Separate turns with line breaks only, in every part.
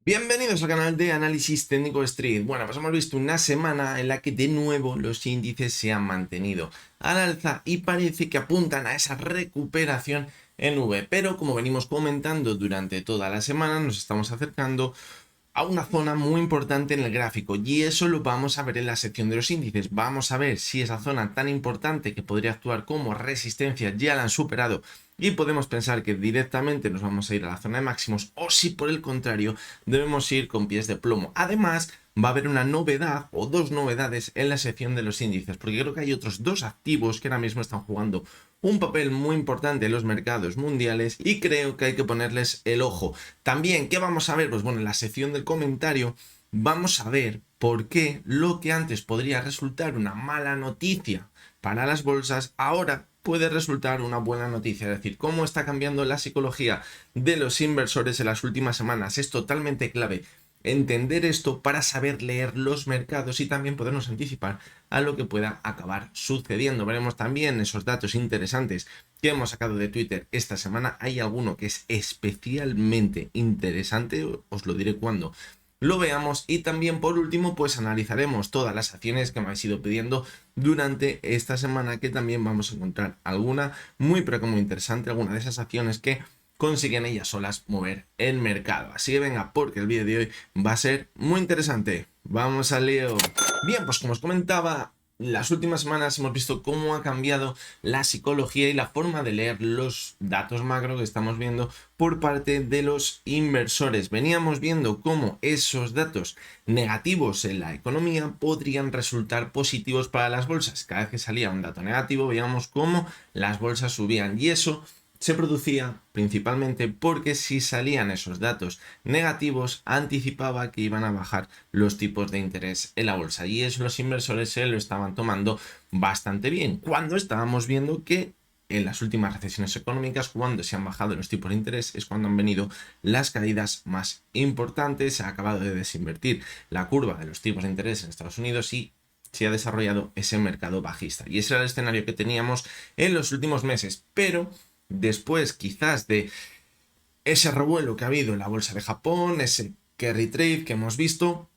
Bienvenidos al canal de Análisis Técnico Street. Bueno, pues hemos visto una semana en la que de nuevo los índices se han mantenido al alza y parece que apuntan a esa recuperación en V. Pero como venimos comentando durante toda la semana, nos estamos acercando a una zona muy importante en el gráfico y eso lo vamos a ver en la sección de los índices. Vamos a ver si esa zona tan importante que podría actuar como resistencia ya la han superado y podemos pensar que directamente nos vamos a ir a la zona de máximos, o si por el contrario debemos ir con pies de plomo. Además, va a haber una novedad o dos novedades en la sección de los índices, porque creo que hay otros dos activos que ahora mismo están jugando un papel muy importante en los mercados mundiales y creo que hay que ponerles el ojo. También, ¿qué vamos a ver? Pues bueno, en la sección del comentario vamos a ver por qué lo que antes podría resultar una mala noticia para las bolsas ahora puede resultar una buena noticia. Es decir, cómo está cambiando la psicología de los inversores en las últimas semanas. Es totalmente clave entender esto para saber leer los mercados y también podernos anticipar a lo que pueda acabar sucediendo. Veremos también esos datos interesantes que hemos sacado de Twitter esta semana. Hay alguno que es especialmente interesante, os lo diré cuando lo veamos, y también por último pues analizaremos todas las acciones que me habéis ido pidiendo durante esta semana, que también vamos a encontrar alguna muy pero que muy interesante, alguna de esas acciones que consiguen ellas solas mover el mercado. Así que venga, porque el vídeo de hoy va a ser muy interesante. Vamos al lío. Bien, pues como os comentaba, las últimas semanas hemos visto cómo ha cambiado la psicología y la forma de leer los datos macro que estamos viendo por parte de los inversores. Veníamos viendo cómo esos datos negativos en la economía podrían resultar positivos para las bolsas. Cada vez que salía un dato negativo veíamos cómo las bolsas subían, y eso se producía principalmente porque si salían esos datos negativos anticipaba que iban a bajar los tipos de interés en la bolsa, y eso los inversores se lo estaban tomando bastante bien, cuando estábamos viendo que en las últimas recesiones económicas, cuando se han bajado los tipos de interés, es cuando han venido las caídas más importantes. Se ha acabado de desinvertir la curva de los tipos de interés en Estados Unidos y se ha desarrollado ese mercado bajista, y ese era el escenario que teníamos en los últimos meses. Pero después quizás de ese revuelo que ha habido en la bolsa de Japón, ese carry trade que hemos visto,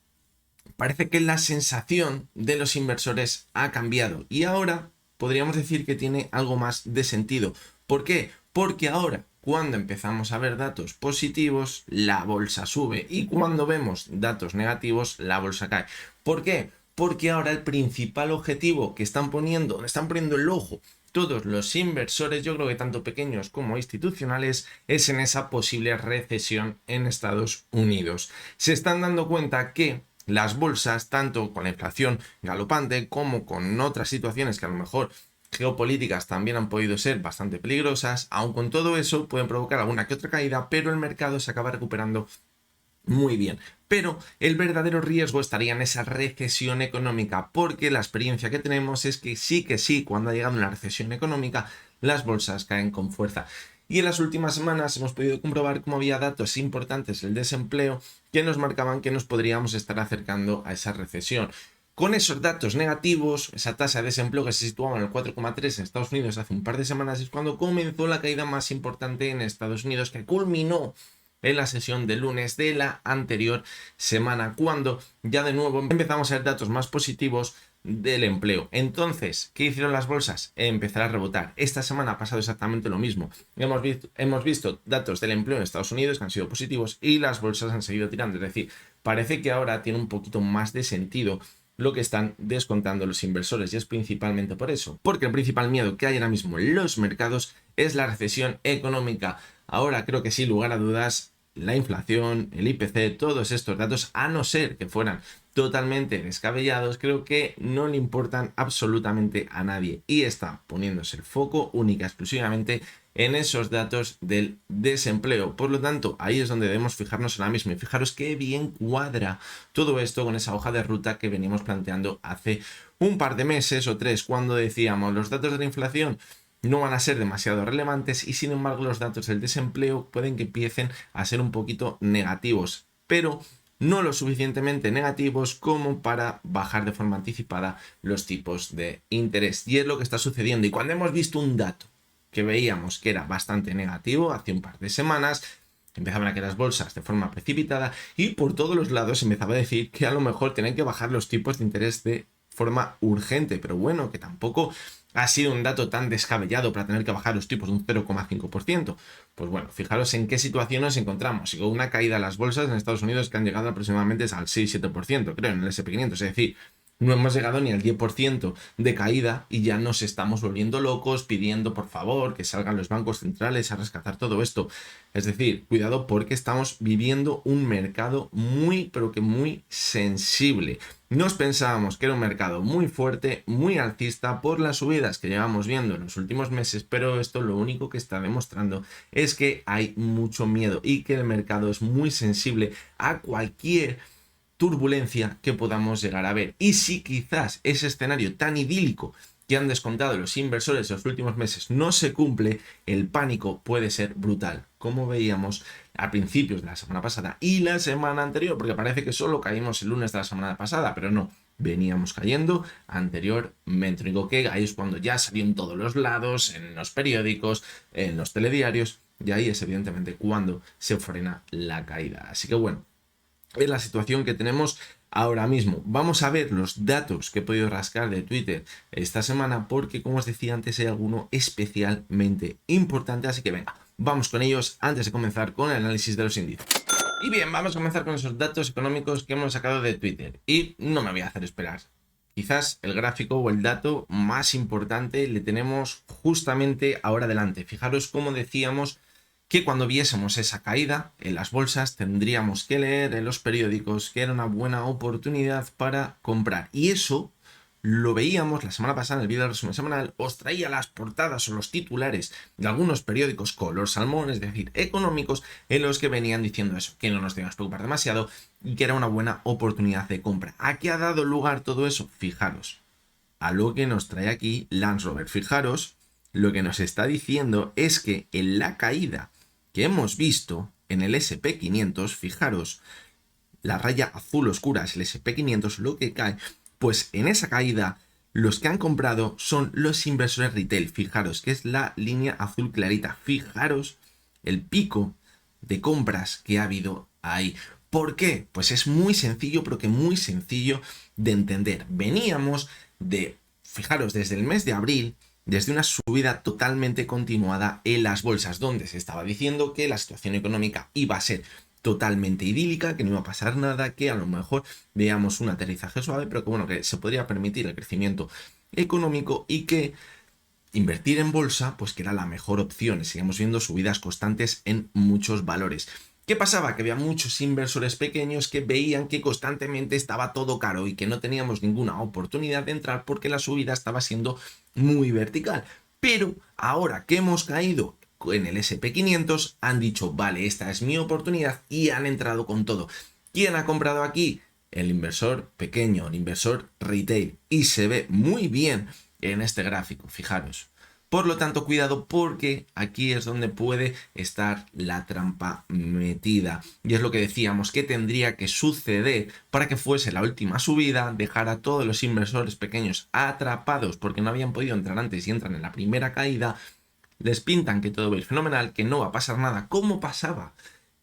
parece que la sensación de los inversores ha cambiado y ahora podríamos decir que tiene algo más de sentido. ¿Por qué? Porque ahora, cuando empezamos a ver datos positivos, la bolsa sube, y cuando vemos datos negativos, la bolsa cae. ¿Por qué? Porque ahora el principal objetivo que están poniendo el ojo todos los inversores, yo creo que tanto pequeños como institucionales, es en esa posible recesión en Estados Unidos. Se están dando cuenta que las bolsas, tanto con la inflación galopante como con otras situaciones que a lo mejor geopolíticas también han podido ser bastante peligrosas, aun con todo eso pueden provocar alguna que otra caída, pero el mercado se acaba recuperando muy bien. Pero el verdadero riesgo estaría en esa recesión económica, porque la experiencia que tenemos es que sí, cuando ha llegado una recesión económica, las bolsas caen con fuerza. Y en las últimas semanas hemos podido comprobar cómo había datos importantes del desempleo que nos marcaban que nos podríamos estar acercando a esa recesión. Con esos datos negativos, esa tasa de desempleo que se situaba en el 4,3 en Estados Unidos hace un par de semanas, es cuando comenzó la caída más importante en Estados Unidos, que culminó en la sesión de lunes de la anterior semana, cuando ya de nuevo empezamos a ver datos más positivos del empleo. Entonces, ¿qué hicieron las bolsas? Empezar a rebotar. Esta semana ha pasado exactamente lo mismo. Hemos visto datos del empleo en Estados Unidos que han sido positivos y las bolsas han seguido tirando. Es decir, parece que ahora tiene un poquito más de sentido lo que están descontando los inversores, y es principalmente por eso, porque el principal miedo que hay ahora mismo en los mercados es la recesión económica. Ahora creo que sin lugar a dudas la inflación, el IPC, todos estos datos, a no ser que fueran totalmente descabellados, creo que no le importan absolutamente a nadie, y está poniéndose el foco única exclusivamente en esos datos del desempleo. Por lo tanto, ahí es donde debemos fijarnos ahora mismo, y fijaros qué bien cuadra todo esto con esa hoja de ruta que venimos planteando hace un par de meses o tres, cuando decíamos los datos de la inflación no van a ser demasiado relevantes, y sin embargo los datos del desempleo pueden que empiecen a ser un poquito negativos, pero no lo suficientemente negativos como para bajar de forma anticipada los tipos de interés. Y es lo que está sucediendo. Y cuando hemos visto un dato que veíamos que era bastante negativo hace un par de semanas, empezaban a caer las bolsas de forma precipitada y por todos los lados se empezaba a decir que a lo mejor tenían que bajar los tipos de interés de forma urgente, pero bueno, que tampoco ha sido un dato tan descabellado para tener que bajar los tipos de un 0,5%. Pues bueno, fijaros en qué situación nos encontramos. Y con una caída de las bolsas en Estados Unidos que han llegado aproximadamente al 6-7%, creo, en el S&P 500. Es decir, no hemos llegado ni al 10% de caída y ya nos estamos volviendo locos pidiendo por favor que salgan los bancos centrales a rescatar todo esto. Es decir, cuidado porque estamos viviendo un mercado muy, pero que muy sensible. Nos pensábamos que era un mercado muy fuerte, muy alcista por las subidas que llevamos viendo en los últimos meses, pero esto lo único que está demostrando es que hay mucho miedo y que el mercado es muy sensible a cualquier turbulencia que podamos llegar a ver. Y si quizás ese escenario tan idílico que han descontado los inversores en los últimos meses no se cumple, el pánico puede ser brutal, como veíamos a principios de la semana pasada y la semana anterior, porque parece que solo caímos el lunes de la semana pasada, pero no, veníamos cayendo anteriormente. Lo único que ahí es cuando ya salió en todos los lados, en los periódicos, en los telediarios, y ahí es evidentemente cuando se frena la caída. Así que bueno, es la situación que tenemos ahora mismo. Vamos a ver los datos que he podido rascar de Twitter esta semana porque, como os decía antes, hay alguno especialmente importante. Así que venga, vamos con ellos antes de comenzar con el análisis de los índices. Y bien, vamos a comenzar con esos datos económicos que hemos sacado de Twitter. Y no me voy a hacer esperar. Quizás el gráfico o el dato más importante le tenemos justamente ahora delante. Fijaros cómo decíamos que cuando viésemos esa caída en las bolsas tendríamos que leer en los periódicos que era una buena oportunidad para comprar. Y eso lo veíamos la semana pasada en el vídeo de resumen semanal. Os traía las portadas o los titulares de algunos periódicos color salmón, es decir, económicos, en los que venían diciendo eso, que no nos teníamos que preocupar demasiado y que era una buena oportunidad de compra. ¿A qué ha dado lugar todo eso? Fijaros, a lo que nos trae aquí Land Rover. Fijaros, lo que nos está diciendo es que en la caída que hemos visto en el S&P 500, fijaros, la raya azul oscura es el S&P 500, lo que cae, pues en esa caída los que han comprado son los inversores retail. Fijaros que es la línea azul clarita. Fijaros el pico de compras que ha habido ahí. ¿Por qué? Pues es muy sencillo, pero que muy sencillo de entender. Veníamos de, fijaros, desde el mes de abril, desde una subida totalmente continuada en las bolsas, donde se estaba diciendo que la situación económica iba a ser totalmente idílica, que no iba a pasar nada, que a lo mejor veamos un aterrizaje suave, pero que bueno, que se podría permitir el crecimiento económico y que invertir en bolsa, pues que era la mejor opción. Sigamos viendo subidas constantes en muchos valores. ¿Qué pasaba? Que había muchos inversores pequeños que veían que constantemente estaba todo caro y que no teníamos ninguna oportunidad de entrar porque la subida estaba siendo muy vertical. Pero ahora que hemos caído en el S&P 500, han dicho, vale, esta es mi oportunidad y han entrado con todo. ¿Quién ha comprado aquí? El inversor pequeño, el inversor retail. Y se ve muy bien en este gráfico, fijaros. Por lo tanto, cuidado porque aquí es donde puede estar la trampa metida. Y es lo que decíamos, que tendría que suceder para que fuese la última subida, dejar a todos los inversores pequeños atrapados porque no habían podido entrar antes y entran en la primera caída. Les pintan que todo va a ir fenomenal, que no va a pasar nada como pasaba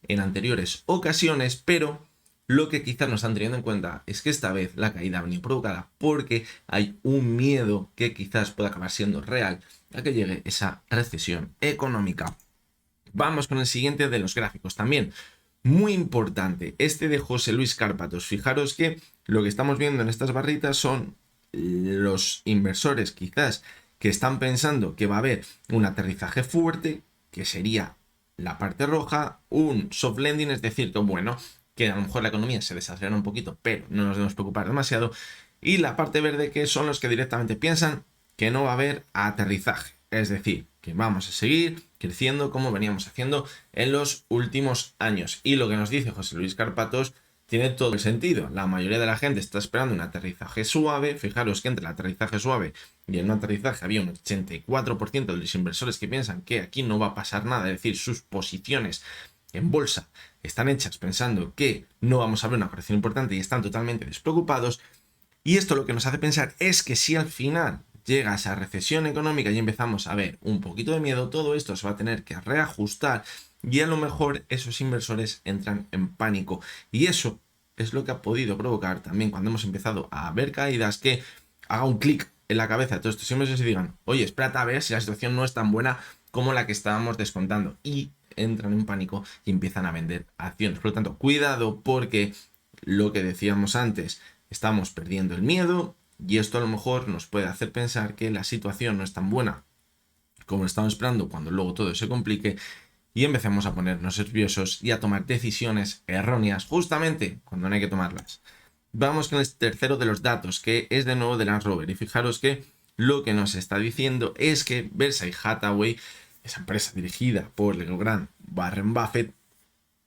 en anteriores ocasiones, pero lo que quizás no están teniendo en cuenta es que esta vez la caída ha venido provocada porque hay un miedo que quizás pueda acabar siendo real a que llegue esa recesión económica. Vamos con el siguiente de los gráficos también. Muy importante, este de José Luis Cárpatos. Fijaros que lo que estamos viendo en estas barritas son los inversores quizás que están pensando que va a haber un aterrizaje fuerte, que sería la parte roja, un soft landing, es decir, que bueno, que a lo mejor la economía se desacelera un poquito, pero no nos debemos preocupar demasiado, y la parte verde, que son los que directamente piensan que no va a haber aterrizaje, es decir, que vamos a seguir creciendo como veníamos haciendo en los últimos años. Y lo que nos dice José Luis Cárpatos tiene todo el sentido. La mayoría de la gente está esperando un aterrizaje suave. Fijaros que entre el aterrizaje suave y el no aterrizaje había un 84% de los inversores que piensan que aquí no va a pasar nada, es decir, sus posiciones en bolsa están hechas pensando que no vamos a ver una corrección importante y están totalmente despreocupados. Y esto lo que nos hace pensar es que si al final llega esa recesión económica y empezamos a ver un poquito de miedo, todo esto se va a tener que reajustar y a lo mejor esos inversores entran en pánico. Y eso es lo que ha podido provocar también cuando hemos empezado a ver caídas, que haga un clic en la cabeza de todos estos inversores y digan, oye, espérate a ver si la situación no es tan buena como la que estábamos descontando, y entran en pánico y empiezan a vender acciones. Por lo tanto, cuidado, porque lo que decíamos antes, estamos perdiendo el miedo y esto a lo mejor nos puede hacer pensar que la situación no es tan buena como estamos esperando, cuando luego todo se complique y empecemos a ponernos nerviosos y a tomar decisiones erróneas justamente cuando no hay que tomarlas. Vamos con el tercero de los datos, que es de nuevo de Land Rover, y fijaros que lo que nos está diciendo es que Berkshire Hathaway, esa empresa dirigida por el gran Warren Buffett,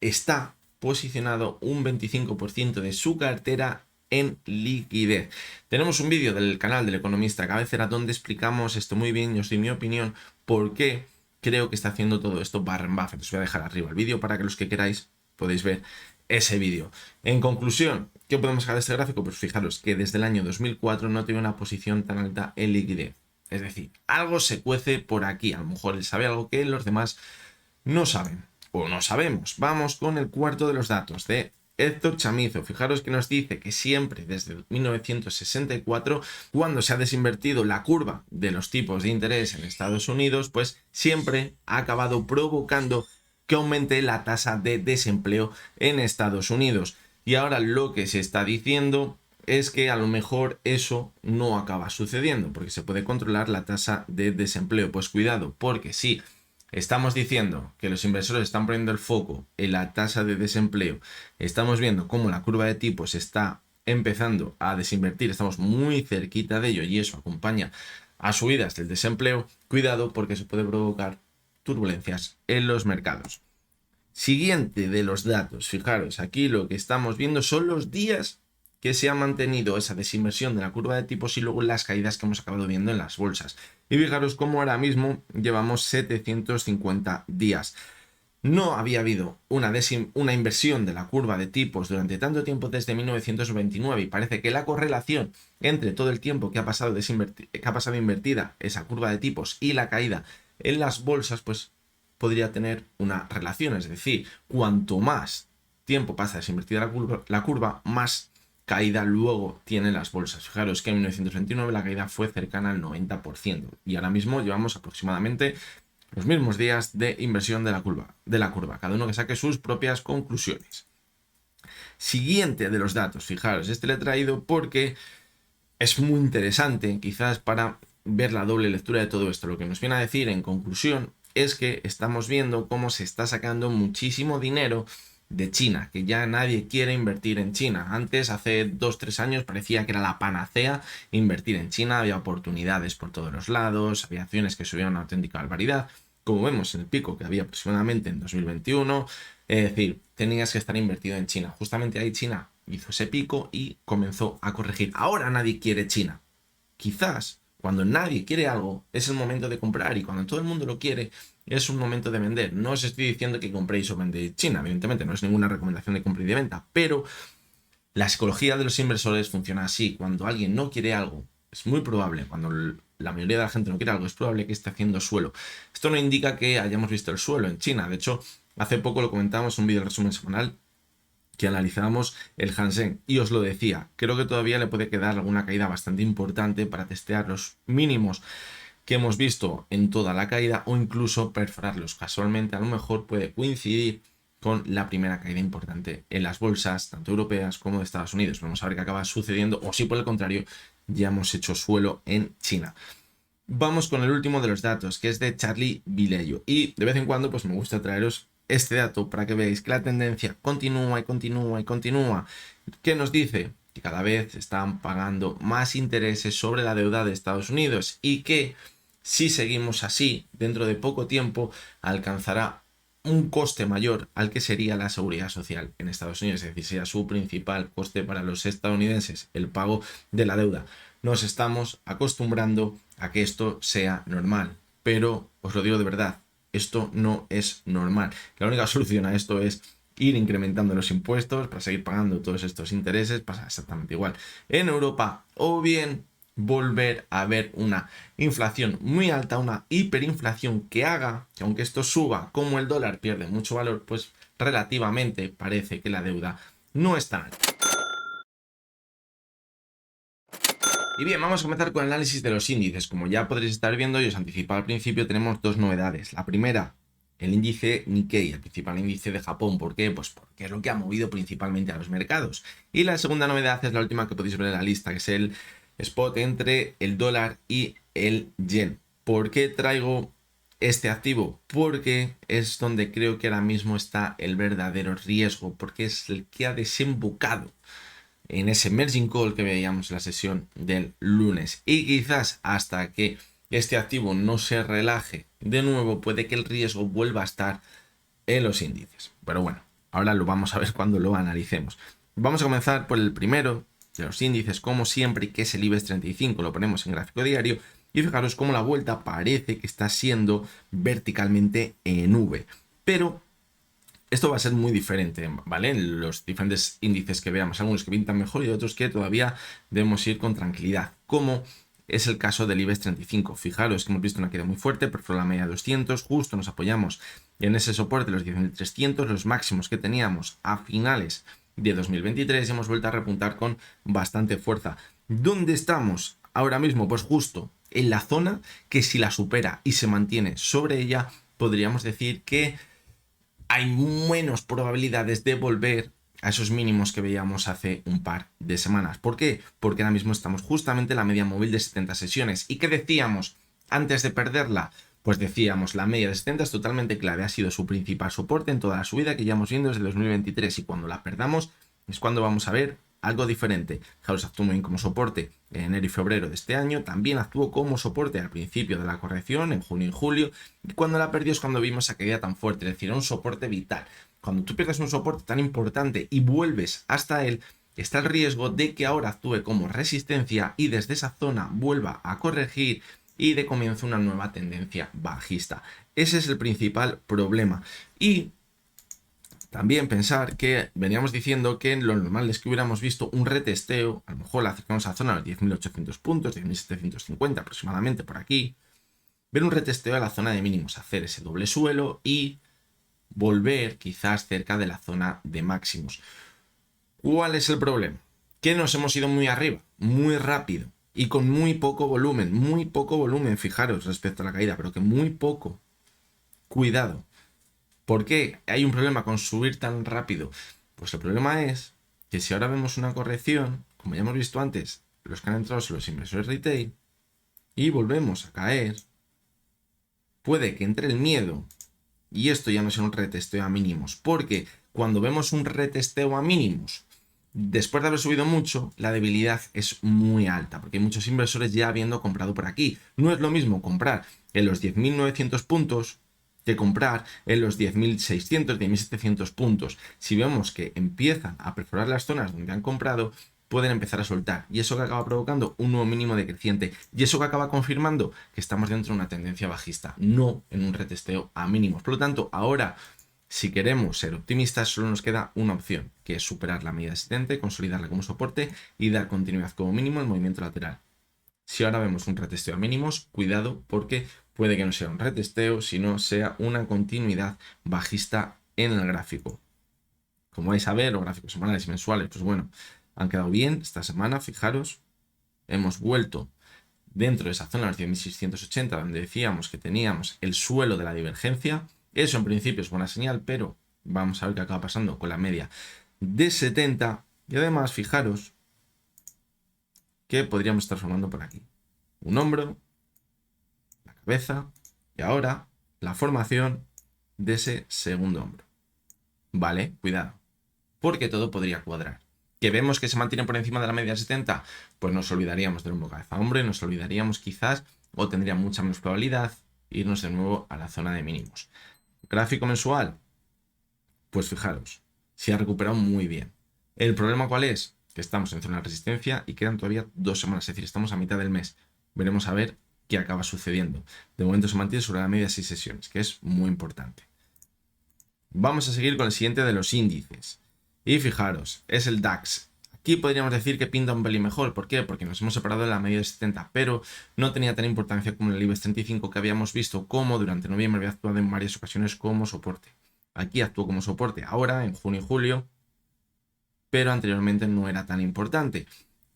está posicionado un 25% de su cartera en liquidez. Tenemos un vídeo del canal del economista Cabecera donde explicamos esto muy bien y os doy mi opinión por qué creo que está haciendo todo esto Warren Buffett. Os voy a dejar arriba el vídeo para que los que queráis podéis ver ese vídeo. En conclusión, ¿qué podemos sacar de este gráfico? Pues fijaros que desde el año 2004 no tiene una posición tan alta en liquidez. Es decir, algo se cuece por aquí. A lo mejor él sabe algo que los demás no saben o no sabemos. Vamos con el cuarto de los datos de Héctor Chamizo. Fijaros que nos dice que siempre desde 1964, cuando se ha desinvertido la curva de los tipos de interés en Estados Unidos, pues siempre ha acabado provocando que aumente la tasa de desempleo en Estados Unidos. Y ahora lo que se está diciendo es que a lo mejor eso no acaba sucediendo, porque se puede controlar la tasa de desempleo. Pues cuidado, porque si estamos diciendo que los inversores están poniendo el foco en la tasa de desempleo, estamos viendo cómo la curva de tipos está empezando a desinvertir, estamos muy cerquita de ello y eso acompaña a subidas del desempleo, cuidado porque se puede provocar turbulencias en los mercados. Siguiente de los datos, fijaros, aquí lo que estamos viendo son los días que se ha mantenido esa desinversión de la curva de tipos y luego las caídas que hemos acabado viendo en las bolsas. Y fijaros cómo ahora mismo llevamos 750 días. No había habido una inversión de la curva de tipos durante tanto tiempo desde 1929 y parece que la correlación entre todo el tiempo que ha pasado invertida esa curva de tipos y la caída en las bolsas pues podría tener una relación. Es decir, cuanto más tiempo pasa desinvertida la curva, más caída luego tienen las bolsas. Fijaros que en 1929 la caída fue cercana al 90% y ahora mismo llevamos aproximadamente los mismos días de inversión de la curva, cada uno que saque sus propias conclusiones. Siguiente de los datos, fijaros, este le he traído porque es muy interesante quizás para ver la doble lectura de todo esto. Lo que nos viene a decir en conclusión es que estamos viendo cómo se está sacando muchísimo dinero de China, que ya nadie quiere invertir en China. Antes, hace 2-3 años, parecía que era la panacea invertir en China, había oportunidades por todos los lados, había acciones que subían una auténtica barbaridad, como vemos en el pico que había aproximadamente en 2021, es decir, tenías que estar invertido en China. Justamente ahí China hizo ese pico y comenzó a corregir. Ahora nadie quiere China. Quizás cuando nadie quiere algo es el momento de comprar y cuando todo el mundo lo quiere es un momento de vender. No os estoy diciendo que compréis o vendéis China, evidentemente no es ninguna recomendación de compra y de venta, pero la psicología de los inversores funciona así. Cuando alguien no quiere algo, es muy probable, cuando la mayoría de la gente no quiere algo, es probable que esté haciendo suelo. Esto no indica que hayamos visto el suelo en China. De hecho, hace poco lo comentábamos en un vídeo de resumen semanal que analizábamos el Hang y os lo decía, creo que todavía le puede quedar alguna caída bastante importante para testear los mínimos que hemos visto en toda la caída o incluso perforarlos. Casualmente a lo mejor puede coincidir con la primera caída importante en las bolsas, tanto europeas como de Estados Unidos. Vamos a ver qué acaba sucediendo o si por el contrario ya hemos hecho suelo en China. Vamos con el último de los datos, que es de Charlie Vilello. Y de vez en cuando pues me gusta traeros este dato para que veáis que la tendencia continúa y continúa y continúa. ¿Qué nos dice? Que cada vez están pagando más intereses sobre la deuda de Estados Unidos y que si seguimos así, dentro de poco tiempo alcanzará un coste mayor al que sería la seguridad social en Estados Unidos, es decir, sería su principal coste para los estadounidenses, el pago de la deuda. Nos estamos acostumbrando a que esto sea normal, pero os lo digo de verdad, esto no es normal. La única solución a esto es ir incrementando los impuestos para seguir pagando todos estos intereses, pasa exactamente igual en Europa, o bien volver a ver una inflación muy alta, una hiperinflación que haga que aunque esto suba, como el dólar pierde mucho valor, pues relativamente parece que la deuda no es tan alta. Y bien, vamos a comenzar con el análisis de los índices. Como ya podréis estar viendo y os anticipaba al principio, tenemos dos novedades. La primera, el índice Nikkei, el principal índice de Japón. ¿Por qué? Pues porque es lo que ha movido principalmente a los mercados. Y la segunda novedad es la última que podéis ver en la lista, que es el spot entre el dólar y el yen. ¿Por qué traigo este activo? Porque es donde creo que ahora mismo está el verdadero riesgo, porque es el que ha desembocado en ese margin call que veíamos en la sesión del lunes. Y quizás hasta que este activo no se relaje de nuevo, puede que el riesgo vuelva a estar en los índices. Pero bueno, ahora lo vamos a ver cuando lo analicemos. Vamos a comenzar por el primero de los índices, como siempre, que es el IBEX 35. Lo ponemos en gráfico diario y fijaros cómo la vuelta parece que está siendo verticalmente en V. Pero esto va a ser muy diferente, ¿vale? En los diferentes índices que veamos, algunos que pintan mejor y otros que todavía debemos ir con tranquilidad, como es el caso del IBEX 35. Fijaros que hemos visto una caída muy fuerte, perforó la media de 200, justo nos apoyamos en ese soporte de los 10.300, los máximos que teníamos a finales de 2023 y hemos vuelto a repuntar con bastante fuerza. ¿Dónde estamos ahora mismo? Pues justo en la zona que si la supera y se mantiene sobre ella, podríamos decir que hay menos probabilidades de volver a esos mínimos que veíamos hace un par de semanas. ¿Por qué? Porque ahora mismo estamos justamente en la media móvil de 70 sesiones. ¿Y qué decíamos antes de perderla? Pues decíamos, la media de 70 es totalmente clave, ha sido su principal soporte en toda la subida que llevamos viendo desde 2023 y cuando la perdamos es cuando vamos a ver algo diferente. Fijaros, actuó muy bien como soporte en enero y febrero de este año, también actuó como soporte al principio de la corrección, en junio y julio, y cuando la perdió es cuando vimos esa caída tan fuerte, es decir, un soporte vital. Cuando tú pierdes un soporte tan importante y vuelves hasta él, está el riesgo de que ahora actúe como resistencia y desde esa zona vuelva a corregir y de comienzo una nueva tendencia bajista. Ese es el principal problema. Y también pensar que veníamos diciendo que lo normal es que hubiéramos visto un retesteo, a lo mejor la acercamos a la zona de los 10.800 puntos, 10.750 aproximadamente por aquí, ver un retesteo a la zona de mínimos, hacer ese doble suelo y volver quizás cerca de la zona de máximos. ¿Cuál es el problema? Que nos hemos ido muy arriba, muy rápido y con muy poco volumen, fijaros respecto a la caída, pero que muy poco. Cuidado. ¿Por qué hay un problema con subir tan rápido? Pues el problema es que si ahora vemos una corrección, como ya hemos visto antes, los que han entrado son los inversores retail, y volvemos a caer, puede que entre el miedo y esto ya no sea un retesteo a mínimos, porque cuando vemos un retesteo a mínimos, después de haber subido mucho, la debilidad es muy alta, porque hay muchos inversores ya habiendo comprado por aquí. No es lo mismo comprar en los 10.900 puntos que comprar en los 10.600, 10.700 puntos. Si vemos que empiezan a perforar las zonas donde han comprado, pueden empezar a soltar. Y eso que acaba provocando un nuevo mínimo decreciente. Y eso que acaba confirmando que estamos dentro de una tendencia bajista, no en un retesteo a mínimos. Por lo tanto, ahora, si queremos ser optimistas, solo nos queda una opción, que es superar la media ascendente, consolidarla como soporte y dar continuidad como mínimo al movimiento lateral. Si ahora vemos un retesteo a mínimos, cuidado porque puede que no sea un retesteo, sino sea una continuidad bajista en el gráfico. Como vais a ver, los gráficos semanales y mensuales, pues bueno, han quedado bien esta semana, fijaros. Hemos vuelto dentro de esa zona de los 10.680, donde decíamos que teníamos el suelo de la divergencia. Eso en principio es buena señal, pero vamos a ver qué acaba pasando con la media de 70. Y además, fijaros que podríamos estar formando por aquí un hombro, la cabeza y ahora la formación de ese segundo hombro. Vale, cuidado, porque todo podría cuadrar. Que vemos que se mantiene por encima de la media 70, pues nos olvidaríamos del hombro cabeza hombre, nos olvidaríamos quizás, o tendría mucha menos probabilidad, irnos de nuevo a la zona de mínimos. Gráfico mensual, pues fijaros, se ha recuperado muy bien. ¿El problema cuál es? Que estamos en zona de resistencia y quedan todavía 2 semanas, es decir, estamos a mitad del mes. Veremos a ver qué acaba sucediendo. De momento se mantiene sobre la media 6 sesiones, que es muy importante. Vamos a seguir con el siguiente de los índices. Y fijaros, es el DAX. Aquí podríamos decir que pinta un pelín mejor. ¿Por qué? Porque nos hemos separado de la media de 70, pero no tenía tan importancia como el IBEX 35 que habíamos visto cómo durante noviembre había actuado en varias ocasiones como soporte. Aquí actuó como soporte ahora, en junio y julio, pero anteriormente no era tan importante.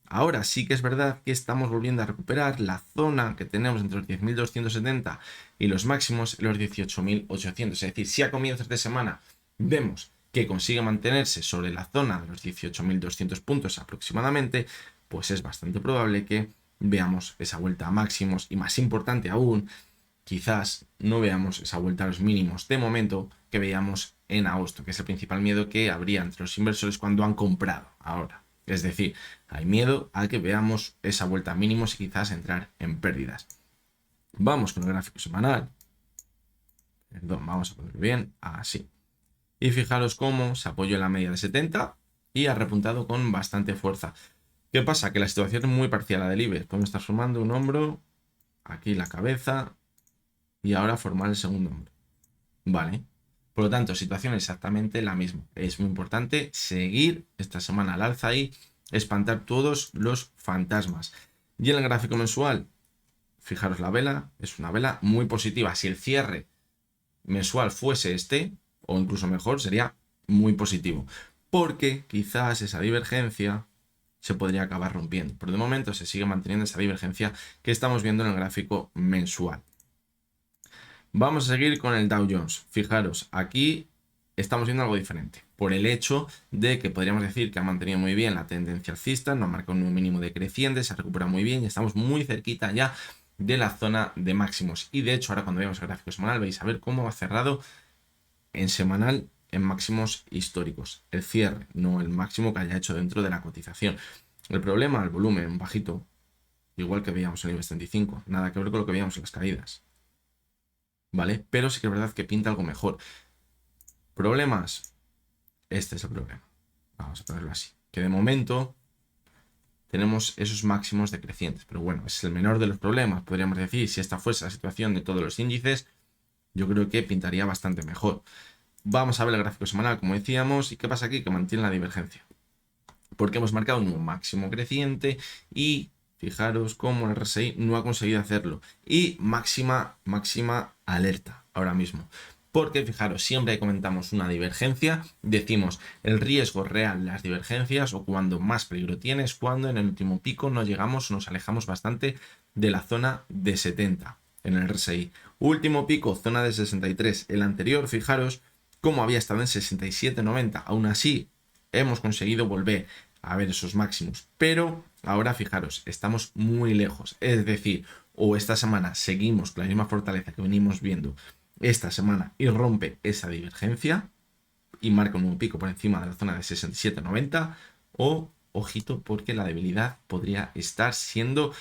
Ahora sí que es verdad que estamos volviendo a recuperar la zona que tenemos entre los 10.270 y los máximos en los 18.800. Es decir, si a comienzos de semana vemos que consigue mantenerse sobre la zona de los 18.200 puntos aproximadamente, pues es bastante probable que veamos esa vuelta a máximos y, más importante aún, quizás no veamos esa vuelta a los mínimos de momento que veíamos en agosto, que es el principal miedo que habría entre los inversores cuando han comprado ahora. Es decir, hay miedo a que veamos esa vuelta a mínimos y quizás entrar en pérdidas. Vamos con el gráfico semanal. Perdón, vamos a ponerlo bien, así. Y fijaros cómo se apoyó en la media de 70 y ha repuntado con bastante fuerza. ¿Qué pasa? Que la situación es muy parcial a la del IBEX. Podemos estar formando un hombro, aquí la cabeza y ahora formar el segundo hombro. Vale. Por lo tanto, situación exactamente la misma. Es muy importante seguir esta semana al alza y espantar todos los fantasmas. Y en el gráfico mensual, fijaros la vela, es una vela muy positiva. Si el cierre mensual fuese este, o incluso mejor, sería muy positivo. Porque quizás esa divergencia se podría acabar rompiendo. Pero de momento se sigue manteniendo esa divergencia que estamos viendo en el gráfico mensual. Vamos a seguir con el Dow Jones. Fijaros, aquí estamos viendo algo diferente. Por el hecho de que podríamos decir que ha mantenido muy bien la tendencia alcista, no ha marcado un nuevo mínimo decreciente, se recupera muy bien y estamos muy cerquita ya de la zona de máximos. Y de hecho, ahora cuando veamos el gráfico semanal, vais a ver cómo ha cerrado en semanal en máximos históricos. El cierre, no el máximo que haya hecho dentro de la cotización. El problema, el volumen bajito, igual que veíamos en el IBEX 35, nada que ver con lo que veíamos en las caídas. ¿Vale? Pero sí que es verdad que pinta algo mejor. ¿Problemas? Este es el problema. Vamos a ponerlo así. Que de momento tenemos esos máximos decrecientes. Pero bueno, es el menor de los problemas. Podríamos decir, si esta fuese la situación de todos los índices, yo creo que pintaría bastante mejor. Vamos a ver el gráfico semanal, como decíamos. ¿Y qué pasa aquí? Que mantiene la divergencia. Porque hemos marcado un nuevo máximo creciente y fijaros cómo el RSI no ha conseguido hacerlo. Y máxima alerta ahora mismo. Porque fijaros, siempre que comentamos una divergencia, decimos el riesgo real de las divergencias o cuando más peligro tiene es cuando en el último pico no llegamos, nos alejamos bastante de la zona de 70 en el RSI. Último pico, zona de 63. El anterior, fijaros cómo había estado en 67,90. Aún así, hemos conseguido volver a ver esos máximos. Pero ahora fijaros, estamos muy lejos. Es decir, o esta semana seguimos con la misma fortaleza que venimos viendo esta semana y rompe esa divergencia y marca un nuevo pico por encima de la zona de 67,90, o ojito porque la debilidad podría estar siendo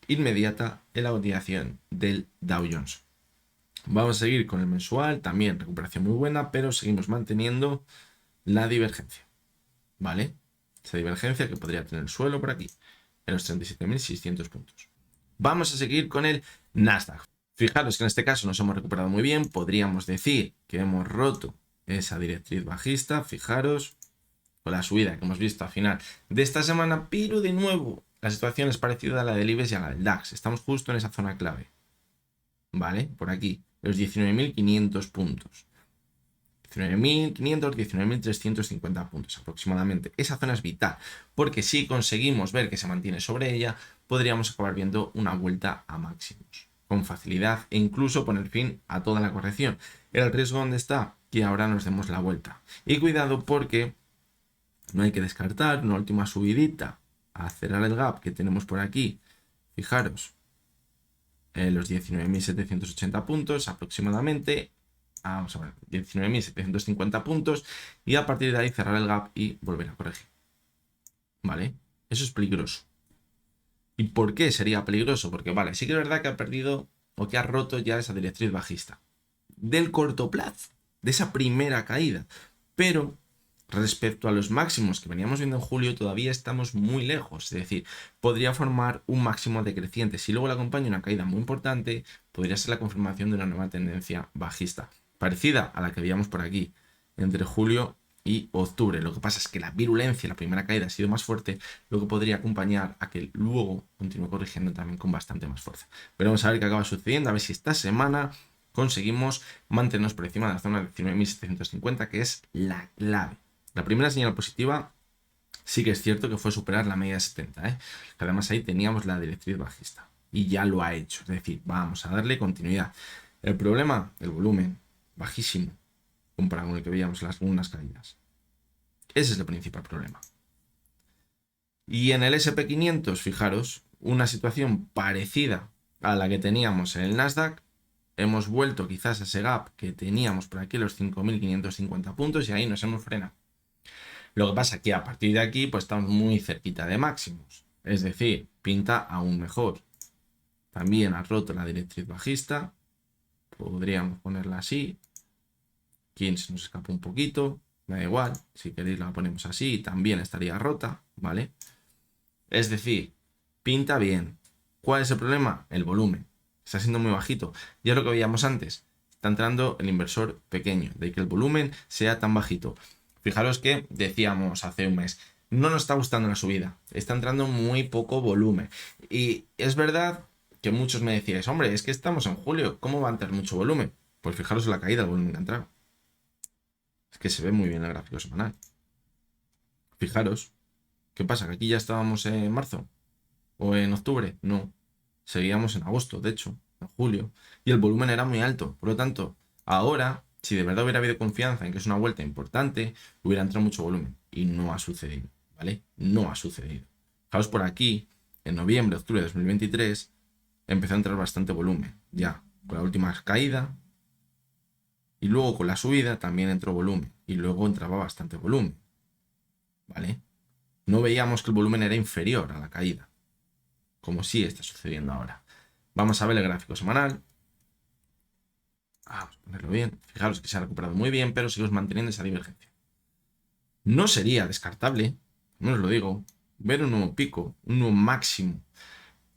inmediata en la cotización del Dow Jones. Vamos a seguir con el mensual, también recuperación muy buena, pero seguimos manteniendo la divergencia, ¿vale? Esa divergencia que podría tener el suelo por aquí, en los 37.600 puntos. Vamos a seguir con el Nasdaq. Fijaros que en este caso nos hemos recuperado muy bien. Podríamos decir que hemos roto esa directriz bajista. Fijaros con la subida que hemos visto al final de esta semana. Pero de nuevo, la situación es parecida a la del IBEX y a la del DAX. Estamos justo en esa zona clave. ¿Vale? Por aquí, los 19.500 puntos. 19.500, 19.350 puntos aproximadamente. Esa zona es vital, porque si conseguimos ver que se mantiene sobre ella, podríamos acabar viendo una vuelta a máximos con facilidad e incluso poner fin a toda la corrección. El riesgo donde está, que ahora nos demos la vuelta. Y cuidado porque no hay que descartar una última subidita a cerrar el gap que tenemos por aquí. Fijaros, los 19.780 puntos aproximadamente. Vamos a ver, 19.750 puntos y a partir de ahí cerrar el gap y volver a corregir. ¿Vale? Eso es peligroso. ¿Y por qué sería peligroso? Porque, vale, sí que es verdad que ha perdido o que ha roto ya esa directriz bajista del corto plazo, de esa primera caída. Pero respecto a los máximos que veníamos viendo en julio, todavía estamos muy lejos. Es decir, podría formar un máximo decreciente. Si luego le acompaña una caída muy importante, podría ser la confirmación de una nueva tendencia bajista, parecida a la que veíamos por aquí entre julio y octubre. Lo que pasa es que la virulencia, la primera caída ha sido más fuerte, lo que podría acompañar a que luego continúe corrigiendo también con bastante más fuerza. Pero vamos a ver qué acaba sucediendo, a ver si esta semana conseguimos mantenernos por encima de la zona de 19.750, que es la clave. La primera señal positiva sí que es cierto que fue superar la media de 70, que además ahí teníamos la directriz bajista y ya lo ha hecho, es decir, vamos a darle continuidad. El problema, el volumen, bajísimo comparado con el que veíamos las segundas caídas. Ese es el principal problema. Y en el SP500, fijaros, una situación parecida a la que teníamos en el Nasdaq. Hemos vuelto quizás a ese gap que teníamos por aquí, los 5.550 puntos, y ahí nos hemos frenado. Lo que pasa es que a partir de aquí, pues estamos muy cerquita de máximos. Es decir, pinta aún mejor. También ha roto la directriz bajista. Podríamos ponerla así. Aquí se nos escapa un poquito. Me da igual. Si queréis la ponemos así. También estaría rota, ¿vale? Es decir, pinta bien. ¿Cuál es el problema? El volumen. Está siendo muy bajito. Ya lo que veíamos antes. Está entrando el inversor pequeño. De que el volumen sea tan bajito. Fijaros que decíamos hace un mes, no nos está gustando la subida, está entrando muy poco volumen. Y es verdad que muchos me decíais, hombre, es que estamos en julio, ¿cómo va a entrar mucho volumen? Pues fijaros en la caída del volumen que ha entrado. Es que se ve muy bien el gráfico semanal. Fijaros, ¿qué pasa? ¿Que aquí ya estábamos en marzo? ¿O en octubre? No, seguíamos en agosto, de hecho, en julio. Y el volumen era muy alto, por lo tanto, ahora, si de verdad hubiera habido confianza en que es una vuelta importante, hubiera entrado mucho volumen. Y no ha sucedido, ¿vale? No ha sucedido. Fijaos por aquí, en noviembre, octubre de 2023, empezó a entrar bastante volumen. Ya, con la última caída. Y luego con la subida también entró volumen. Y luego entraba bastante volumen. ¿Vale? No veíamos que el volumen era inferior a la caída, como sí está sucediendo ahora. Vamos a ver el gráfico semanal. Vamos a ponerlo bien. Fijaros que se ha recuperado muy bien, pero seguimos manteniendo esa divergencia. No sería descartable, no os lo digo, ver un nuevo pico, un nuevo máximo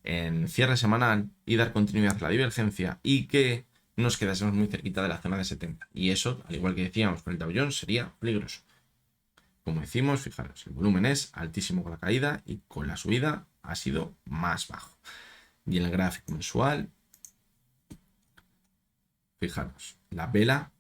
en cierre semanal y dar continuidad a la divergencia y que nos quedásemos muy cerquita de la zona de 70. Y eso, al igual que decíamos con el Dow Jones, sería peligroso. Como decimos, fijaros, el volumen es altísimo con la caída y con la subida ha sido más bajo. Y en el gráfico mensual, fijaros, la vela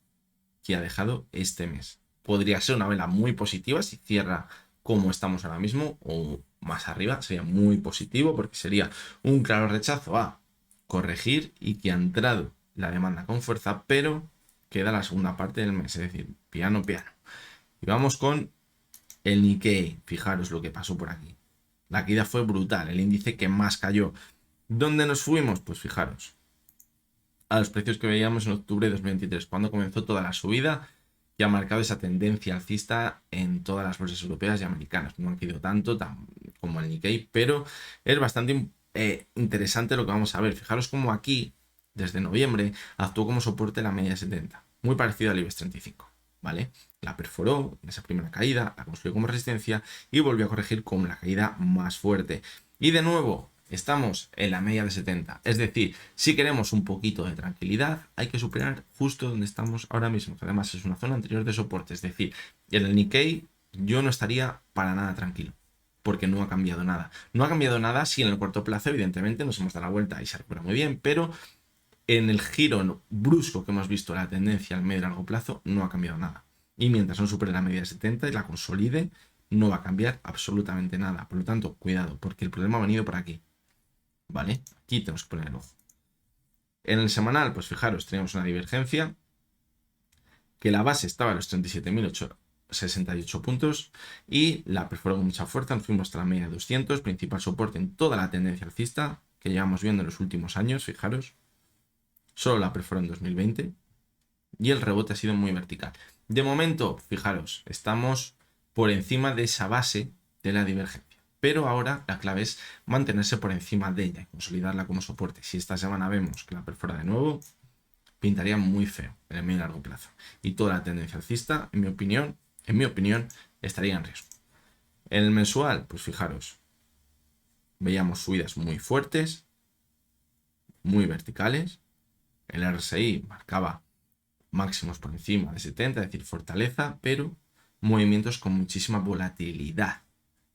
que ha dejado este mes. Podría ser una vela muy positiva si cierra como estamos ahora mismo o más arriba, sería muy positivo porque sería un claro rechazo a corregir y que ha entrado la demanda con fuerza, pero queda la segunda parte del mes, es decir, piano, piano. Y vamos con el Nikkei, fijaros lo que pasó por aquí. La caída fue brutal, el índice que más cayó. ¿Dónde nos fuimos? Pues fijaros, a los precios que veíamos en octubre de 2023, cuando comenzó toda la subida y ha marcado esa tendencia alcista en todas las bolsas europeas y americanas. No han caído tanto como el Nikkei, pero es bastante interesante lo que vamos a ver. Fijaros cómo aquí, desde noviembre, actuó como soporte la media de 70, muy parecido al IBEX 35, ¿vale? La perforó en esa primera caída, la construyó como resistencia y volvió a corregir con la caída más fuerte. Y de nuevo, estamos en la media de 70. Es decir, si queremos un poquito de tranquilidad, hay que superar justo donde estamos ahora mismo, que además es una zona anterior de soporte. Es decir, en el Nikkei yo no estaría para nada tranquilo, porque no ha cambiado nada. No ha cambiado nada si en el corto plazo, evidentemente, nos hemos dado la vuelta y se recupera muy bien, pero en el giro brusco que hemos visto, la tendencia al medio y largo plazo, no ha cambiado nada. Y mientras no supere la media de 70 y la consolide, no va a cambiar absolutamente nada. Por lo tanto, cuidado, porque el problema ha venido por aquí. ¿Vale? Aquí tenemos que poner el ojo. En el semanal, pues fijaros, teníamos una divergencia, que la base estaba en los 37.068 puntos y la perforó con mucha fuerza, nos fuimos hasta la media de 200, principal soporte en toda la tendencia alcista que llevamos viendo en los últimos años, fijaros. Solo la perforó en 2020 y el rebote ha sido muy vertical. De momento, fijaros, estamos por encima de esa base de la divergencia. Pero ahora la clave es mantenerse por encima de ella y consolidarla como soporte. Si esta semana vemos que la perfora de nuevo, pintaría muy feo en el medio y largo plazo. Y toda la tendencia alcista, en mi opinión, estaría en riesgo. En el mensual, pues fijaros, veíamos subidas muy fuertes, muy verticales. El RSI marcaba máximos por encima de 70, es decir, fortaleza, pero movimientos con muchísima volatilidad,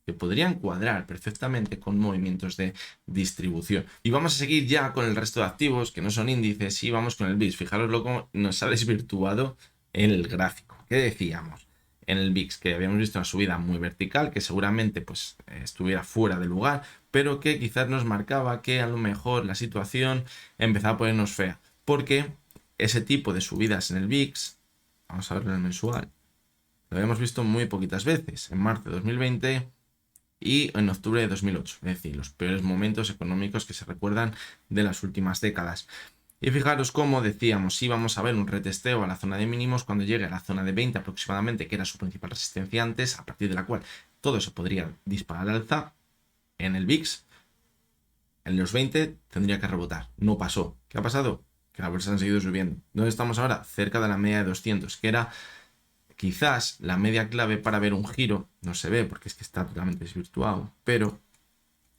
que podrían cuadrar perfectamente con movimientos de distribución. Y vamos a seguir ya con el resto de activos que no son índices y vamos con el VIX. Fijaros cómo nos ha desvirtuado el gráfico. ¿Qué decíamos en el VIX? Que habíamos visto una subida muy vertical, que seguramente pues estuviera fuera de lugar, pero que quizás nos marcaba que a lo mejor la situación empezaba a ponernos fea, porque ese tipo de subidas en el VIX, vamos a verlo en el mensual, lo habíamos visto muy poquitas veces, en marzo de 2020 y en octubre de 2008, es decir, los peores momentos económicos que se recuerdan de las últimas décadas. Y fijaros cómo decíamos, sí vamos a ver un retesteo a la zona de mínimos cuando llegue a la zona de 20 aproximadamente, que era su principal resistencia antes, a partir de la cual todo eso podría disparar al alza. En el VIX, en los 20 tendría que rebotar. No pasó. ¿Qué ha pasado? Que las bolsas han seguido subiendo. ¿Dónde estamos ahora? Cerca de la media de 200, que era quizás la media clave para ver un giro. No se ve porque es que está totalmente desvirtuado, pero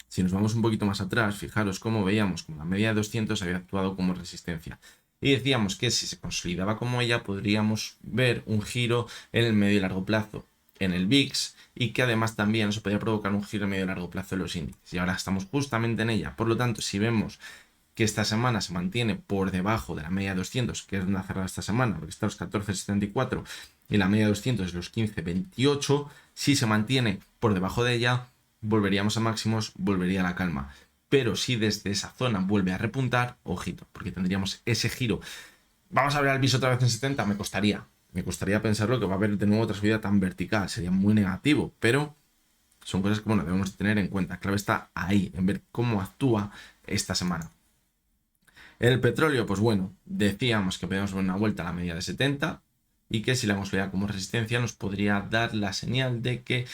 si nos vamos un poquito más atrás, fijaros cómo veíamos como la media de 200 había actuado como resistencia. Y decíamos que si se consolidaba como ella, podríamos ver un giro en el medio y largo plazo en el VIX y que además también eso podría provocar un giro en medio y largo plazo en los índices. Y ahora estamos justamente en ella. Por lo tanto, si vemos que esta semana se mantiene por debajo de la media de 200, que es donde ha cerrado esta semana, porque está a los 14,74 y la media de 200 es los 15,28, si se mantiene por debajo de ella, volveríamos a máximos, volvería a la calma. Pero si desde esa zona vuelve a repuntar, ojito, porque tendríamos ese giro. Vamos a ver al VIX otra vez en 70, me costaría pensarlo que va a haber de nuevo otra subida tan vertical, sería muy negativo, pero son cosas que bueno, debemos tener en cuenta. La clave está ahí, en ver cómo actúa esta semana. El petróleo, pues bueno, decíamos que podíamos ver una vuelta a la media de 70 y que si la consolidamos como resistencia nos podría dar la señal de que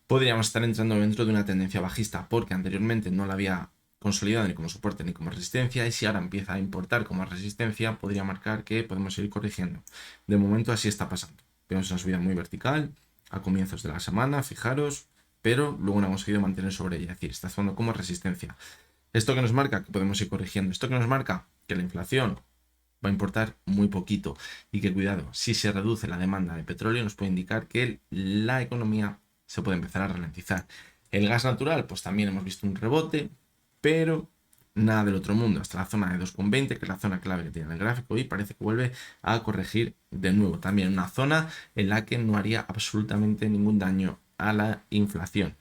podríamos estar entrando dentro de una tendencia bajista, porque anteriormente no la había consolidado ni como soporte ni como resistencia, y si ahora empieza a importar como resistencia, podría marcar que podemos ir corrigiendo. De momento así está pasando. Vemos una subida muy vertical a comienzos de la semana, fijaros, pero luego no hemos conseguido mantener sobre ella, es decir, está actuando como resistencia. ¿Esto que nos marca? Que podemos ir corrigiendo. ¿Esto que nos marca? Que la inflación va a importar muy poquito y que cuidado, si se reduce la demanda de petróleo nos puede indicar que la economía se puede empezar a ralentizar. El gas natural, pues también hemos visto un rebote, pero nada del otro mundo, hasta la zona de 2,20, que es la zona clave que tiene el gráfico, y parece que vuelve a corregir de nuevo. También una zona en la que no haría absolutamente ningún daño a la inflación.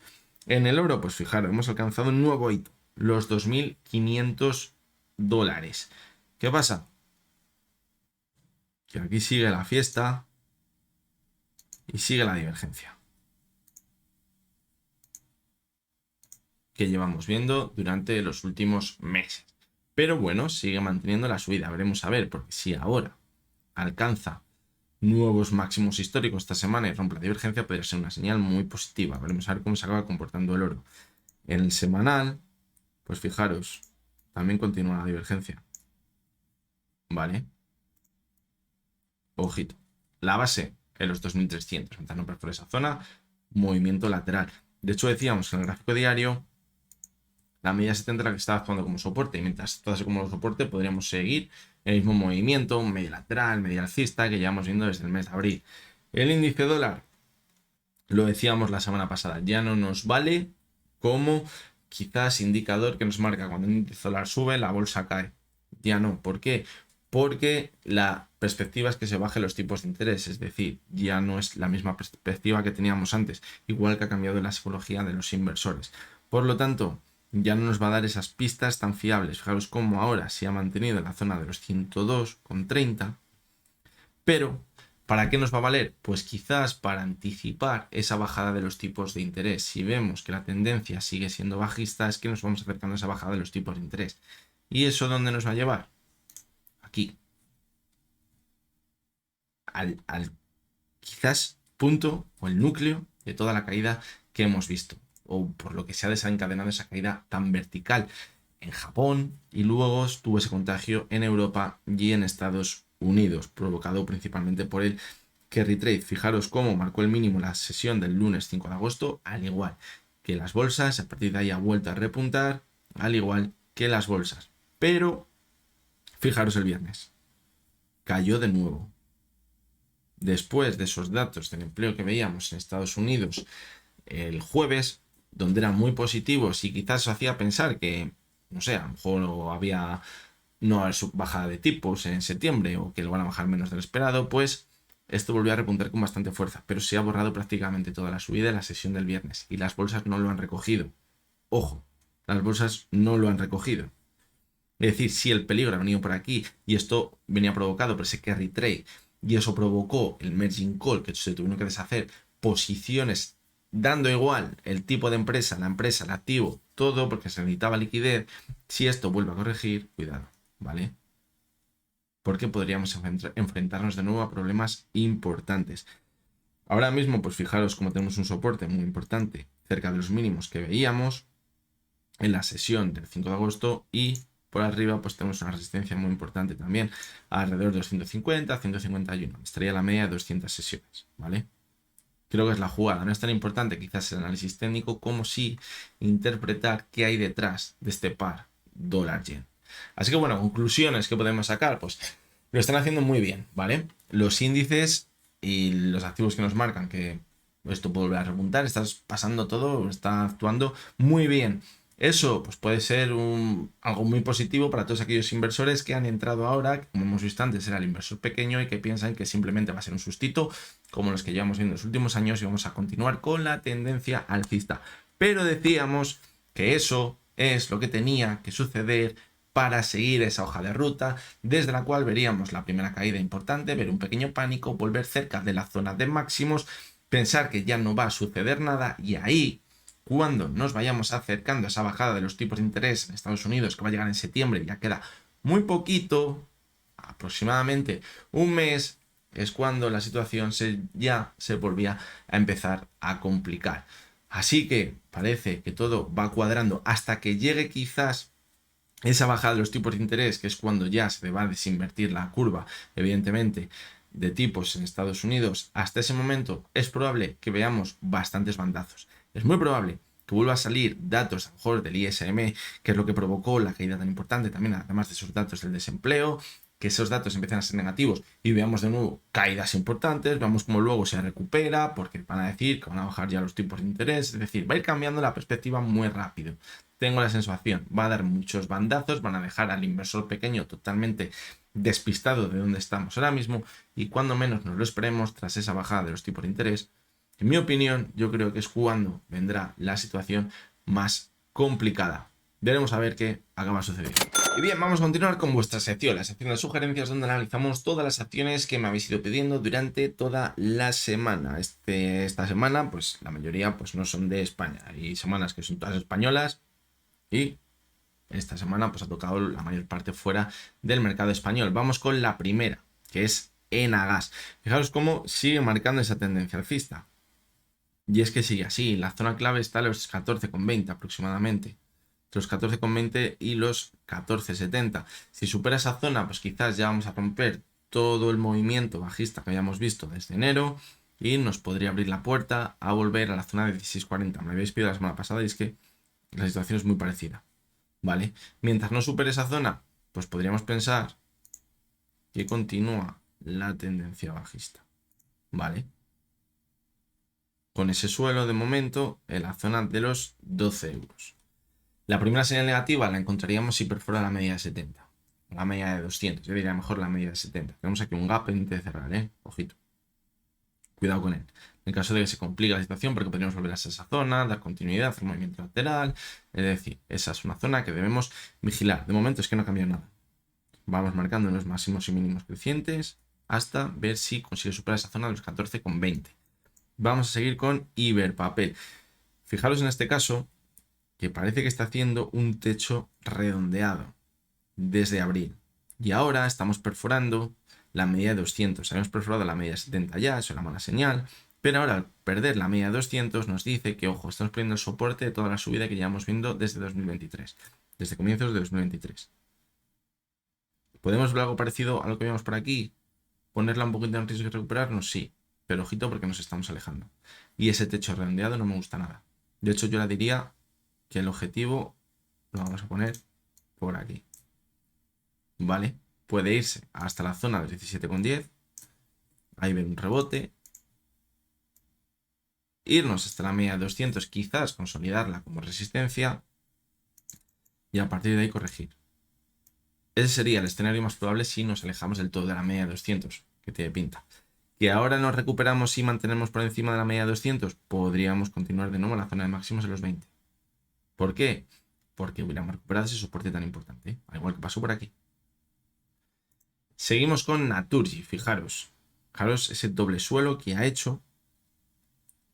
En el oro, pues fijaros, hemos alcanzado un nuevo hito, los $2.500. ¿Qué pasa? Que aquí sigue la fiesta y sigue la divergencia que llevamos viendo durante los últimos meses. Pero bueno, sigue manteniendo la subida. Veremos a ver, porque si ahora alcanza nuevos máximos históricos esta semana y rompe la divergencia, podría ser una señal muy positiva. Veremos a ver cómo se acaba comportando el oro. En el semanal, pues fijaros, también continúa la divergencia. ¿Vale? Ojito. La base en los 2300. Mientras no perfora esa zona, movimiento lateral. De hecho, decíamos que en el gráfico diario la media 70 es la que está actuando como soporte, y mientras todo hace como soporte podríamos seguir el mismo movimiento, medio lateral, medio alcista, que llevamos viendo desde el mes de abril. El índice dólar, lo decíamos la semana pasada, ya no nos vale como quizás indicador que nos marca cuando el índice dólar sube, la bolsa cae. Ya no, ¿por qué? Porque la perspectiva es que se bajen los tipos de interés, es decir, ya no es la misma perspectiva que teníamos antes, igual que ha cambiado la psicología de los inversores. Por lo tanto, ya no nos va a dar esas pistas tan fiables. Fijaros cómo ahora se ha mantenido en la zona de los 102,30, pero ¿para qué nos va a valer? Pues quizás para anticipar esa bajada de los tipos de interés. Si vemos que la tendencia sigue siendo bajista, es que nos vamos acercando a esa bajada de los tipos de interés. ¿Y eso dónde nos va a llevar? Aquí. Al quizás punto o el núcleo de toda la caída que hemos visto, o por lo que se ha desencadenado esa caída tan vertical en Japón, y luego tuvo ese contagio en Europa y en Estados Unidos, provocado principalmente por el carry trade. Fijaros cómo marcó el mínimo la sesión del lunes 5 de agosto, al igual que las bolsas, a partir de ahí ha vuelto a repuntar, al igual que las bolsas. Pero fijaros el viernes, cayó de nuevo. después de esos datos del empleo que veíamos en Estados Unidos el jueves, donde eran muy positivos y quizás eso hacía pensar que, no sé, a lo mejor había no haber bajada de tipos en septiembre o que lo van a bajar menos de lo esperado, pues esto volvió a repuntar con bastante fuerza, pero se ha borrado prácticamente toda la subida de la sesión del viernes y las bolsas no lo han recogido. Ojo, las bolsas no lo han recogido. Es decir, si el peligro ha venido por aquí y esto venía provocado por ese carry trade y eso provocó el margin call, que se tuvieron que deshacer posiciones dando igual el tipo de empresa, la empresa, el activo, todo porque se necesitaba liquidez. Si esto vuelve a corregir, cuidado, ¿vale? Porque podríamos enfrentarnos de nuevo a problemas importantes. Ahora mismo, pues fijaros cómo tenemos un soporte muy importante cerca de los mínimos que veíamos en la sesión del 5 de agosto y por arriba pues tenemos una resistencia muy importante también alrededor de 250, 151. Estaría la media de 200 sesiones, ¿vale? Creo que es la jugada. No es tan importante quizás el análisis técnico como sí interpretar qué hay detrás de este par dólar-yen. Así que bueno, conclusiones que podemos sacar, pues lo están haciendo muy bien, ¿vale? Los índices y los activos que nos marcan que esto puede volver a repuntar, está pasando todo, está actuando muy bien. Eso pues puede ser algo muy positivo para todos aquellos inversores que han entrado ahora, que como hemos visto antes era el inversor pequeño y que piensan que simplemente va a ser un sustito, como los que llevamos viendo en los últimos años y vamos a continuar con la tendencia alcista. Pero decíamos que eso es lo que tenía que suceder para seguir esa hoja de ruta, desde la cual veríamos la primera caída importante, ver un pequeño pánico, volver cerca de la zona de máximos, pensar que ya no va a suceder nada y ahí, cuando nos vayamos acercando a esa bajada de los tipos de interés en Estados Unidos, que va a llegar en septiembre, ya queda muy poquito, aproximadamente un mes, es cuando la situación ya se volvía a empezar a complicar. Así que parece que todo va cuadrando hasta que llegue quizás esa bajada de los tipos de interés, que es cuando ya se va a desinvertir la curva, evidentemente, de tipos en Estados Unidos. Hasta ese momento es probable que veamos bastantes bandazos. Es muy probable que vuelva a salir datos a lo mejor del ISM, que es lo que provocó la caída tan importante, también además de esos datos del desempleo, que esos datos empiezan a ser negativos y veamos de nuevo caídas importantes, vamos como luego se recupera, porque van a decir que van a bajar ya los tipos de interés, es decir, va a ir cambiando la perspectiva muy rápido. Tengo la sensación, va a dar muchos bandazos, van a dejar al inversor pequeño totalmente despistado de dónde estamos ahora mismo y cuando menos nos lo esperemos tras esa bajada de los tipos de interés, en mi opinión, yo creo que es cuando vendrá la situación más complicada. Veremos a ver qué acaba sucediendo. Y bien, vamos a continuar con vuestra sección, la sección de sugerencias, donde analizamos todas las acciones que me habéis ido pidiendo durante toda la semana. Esta semana, pues la mayoría pues no son de España. Hay semanas que son todas españolas y esta semana pues ha tocado la mayor parte fuera del mercado español. Vamos con la primera, que es Enagas. Fijaros cómo sigue marcando esa tendencia alcista. Y es que sigue así, la zona clave está a los 14,20 aproximadamente. Los 14,20 y los 14,70. Si supera esa zona, pues quizás ya vamos a romper todo el movimiento bajista que habíamos visto desde enero y nos podría abrir la puerta a volver a la zona de 16,40. Me habéis pedido la semana pasada y es que la situación es muy parecida, ¿vale? Mientras no supere esa zona, pues podríamos pensar que continúa la tendencia bajista, ¿vale? Con ese suelo de momento en la zona de los 12 euros. La primera señal negativa la encontraríamos si perfora la media de 70, la media de 200, yo diría mejor la media de 70. Tenemos aquí un gap pendiente de cerrar, ojito. Cuidado con él. En caso de que se complique la situación, porque podríamos volver a esa zona, dar continuidad, hacer un movimiento lateral. Es decir, esa es una zona que debemos vigilar. De momento es que no ha cambiado nada. Vamos marcando los máximos y mínimos crecientes hasta ver si consigue superar esa zona de los 14,20. Vamos a seguir con Iberpapel. Fijaros en este caso que parece que está haciendo un techo redondeado desde abril. Y ahora estamos perforando la media de 200. Habíamos perforado la media de 70 ya, eso es la mala señal. Pero ahora al perder la media de 200 nos dice que, ojo, estamos perdiendo el soporte de toda la subida que llevamos viendo desde 2023. Desde comienzos de 2023. ¿Podemos ver algo parecido a lo que vimos por aquí? ¿Ponerla un poquito en riesgo de recuperarnos? Sí. Pero ojito porque nos estamos alejando. Y ese techo redondeado no me gusta nada. De hecho, yo la diría que el objetivo lo vamos a poner por aquí. ¿Vale? Puede irse hasta la zona de 17,10 ahí ver un rebote, irnos hasta la media de 200, quizás consolidarla como resistencia y a partir de ahí corregir. Ese sería el escenario más probable si nos alejamos del todo de la media de 200, que tiene pinta. Que ahora nos recuperamos y mantenemos por encima de la media de 200, podríamos continuar de nuevo en la zona de máximos en los 20. ¿Por qué? Porque hubiéramos recuperado ese soporte tan importante, al igual que pasó por aquí. Seguimos con Naturgy, fijaros ese doble suelo que ha hecho.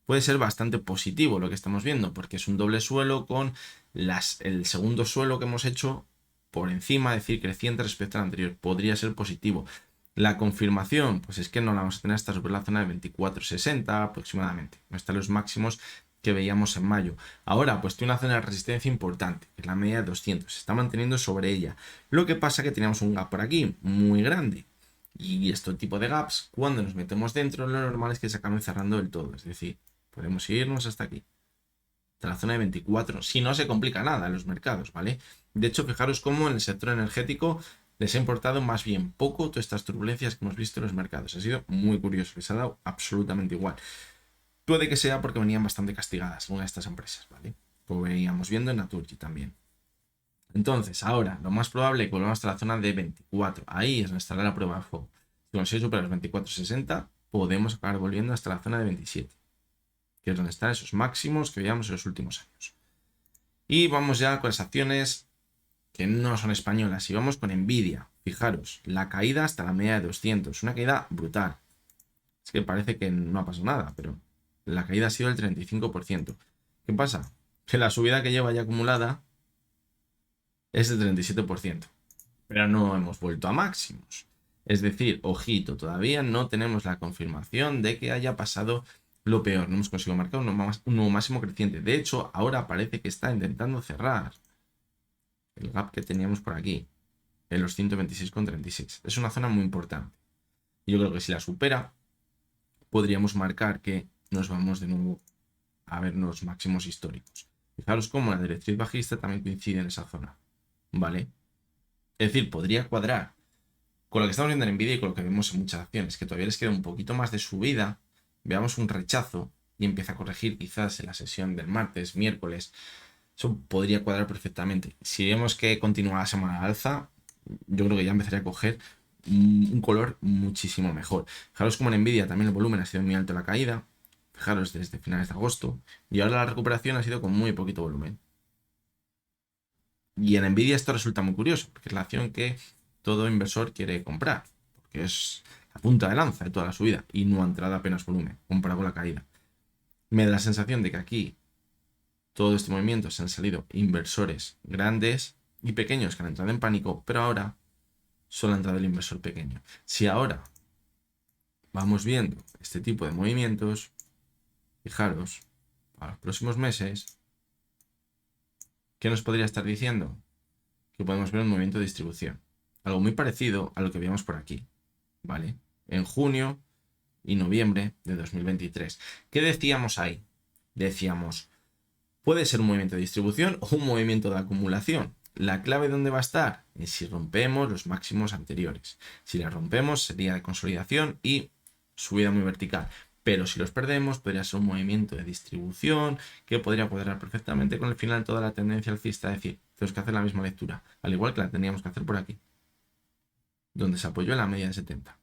Puede ser bastante positivo lo que estamos viendo, porque es un doble suelo con el segundo suelo que hemos hecho por encima, es decir, creciente respecto al anterior. Podría ser positivo. La confirmación, pues es que no la vamos a tener hasta sobre la zona de 24.60 aproximadamente. No están los máximos que veíamos en mayo. Ahora, pues tiene una zona de resistencia importante, que es la media de 200. Se está manteniendo sobre ella. Lo que pasa que teníamos un gap por aquí muy grande. Y este tipo de gaps, cuando nos metemos dentro, lo normal es que se acaben cerrando del todo. Es decir, podemos irnos hasta aquí, hasta la zona de 24, si no se complica nada en los mercados, ¿vale? De hecho, fijaros cómo en el sector energético les ha importado más bien poco todas estas turbulencias que hemos visto en los mercados. Ha sido muy curioso, les ha dado absolutamente igual. Puede que sea porque venían bastante castigadas algunas de estas empresas, ¿vale? Como veníamos viendo en Naturgy también. Entonces, ahora, lo más probable es que volvamos hasta la zona de 24. Ahí es donde estará la prueba de fuego. Si conseguimos superar los 24.60, podemos acabar volviendo hasta la zona de 27. Que es donde están esos máximos que veíamos en los últimos años. Y vamos ya con las acciones que no son españolas. Y vamos con Nvidia. Fijaros, la caída hasta la media de 200. Una caída brutal. Es que parece que no ha pasado nada, pero la caída ha sido el 35%. ¿Qué pasa? Que la subida que lleva ya acumulada es del 37%. Pero no hemos vuelto a máximos. Es decir, ojito, todavía no tenemos la confirmación de que haya pasado lo peor. No hemos conseguido marcar un nuevo máximo creciente. De hecho, ahora parece que está intentando cerrar el gap que teníamos por aquí, en los 126,36. Es una zona muy importante. Yo creo que si la supera, podríamos marcar que nos vamos de nuevo a ver los máximos históricos. Fijaros cómo la directriz bajista también coincide en esa zona. ¿Vale? Es decir, podría cuadrar con lo que estamos viendo en Nvidia y con lo que vemos en muchas acciones, que todavía les queda un poquito más de subida, veamos un rechazo y empieza a corregir quizás en la sesión del martes, miércoles. Eso podría cuadrar perfectamente. Si vemos que continúa la semana alza, yo creo que ya empezaría a coger un color muchísimo mejor. Fijaros como en Nvidia también el volumen ha sido muy alto la caída. Fijaros desde finales de agosto. Y ahora la recuperación ha sido con muy poquito volumen. Y en Nvidia esto resulta muy curioso, porque es la acción que todo inversor quiere comprar, porque es la punta de lanza de toda la subida y no ha entrado apenas volumen comparado con la caída. Me da la sensación de que aquí todo este movimiento se han salido inversores grandes y pequeños que han entrado en pánico, pero ahora solo ha entrado el inversor pequeño. Si ahora vamos viendo este tipo de movimientos, fijaros, para los próximos meses, ¿qué nos podría estar diciendo? Que podemos ver un movimiento de distribución. Algo muy parecido a lo que veíamos por aquí, ¿vale? En junio y noviembre de 2023. ¿Qué decíamos ahí? Decíamos, puede ser un movimiento de distribución o un movimiento de acumulación. La clave dónde va a estar es si rompemos los máximos anteriores. Si la rompemos sería de consolidación y subida muy vertical. Pero si los perdemos podría ser un movimiento de distribución que podría cuadrar perfectamente con el final de toda la tendencia alcista. Es decir, tenemos que hacer la misma lectura, al igual que la teníamos que hacer por aquí, donde se apoyó en la media de 70.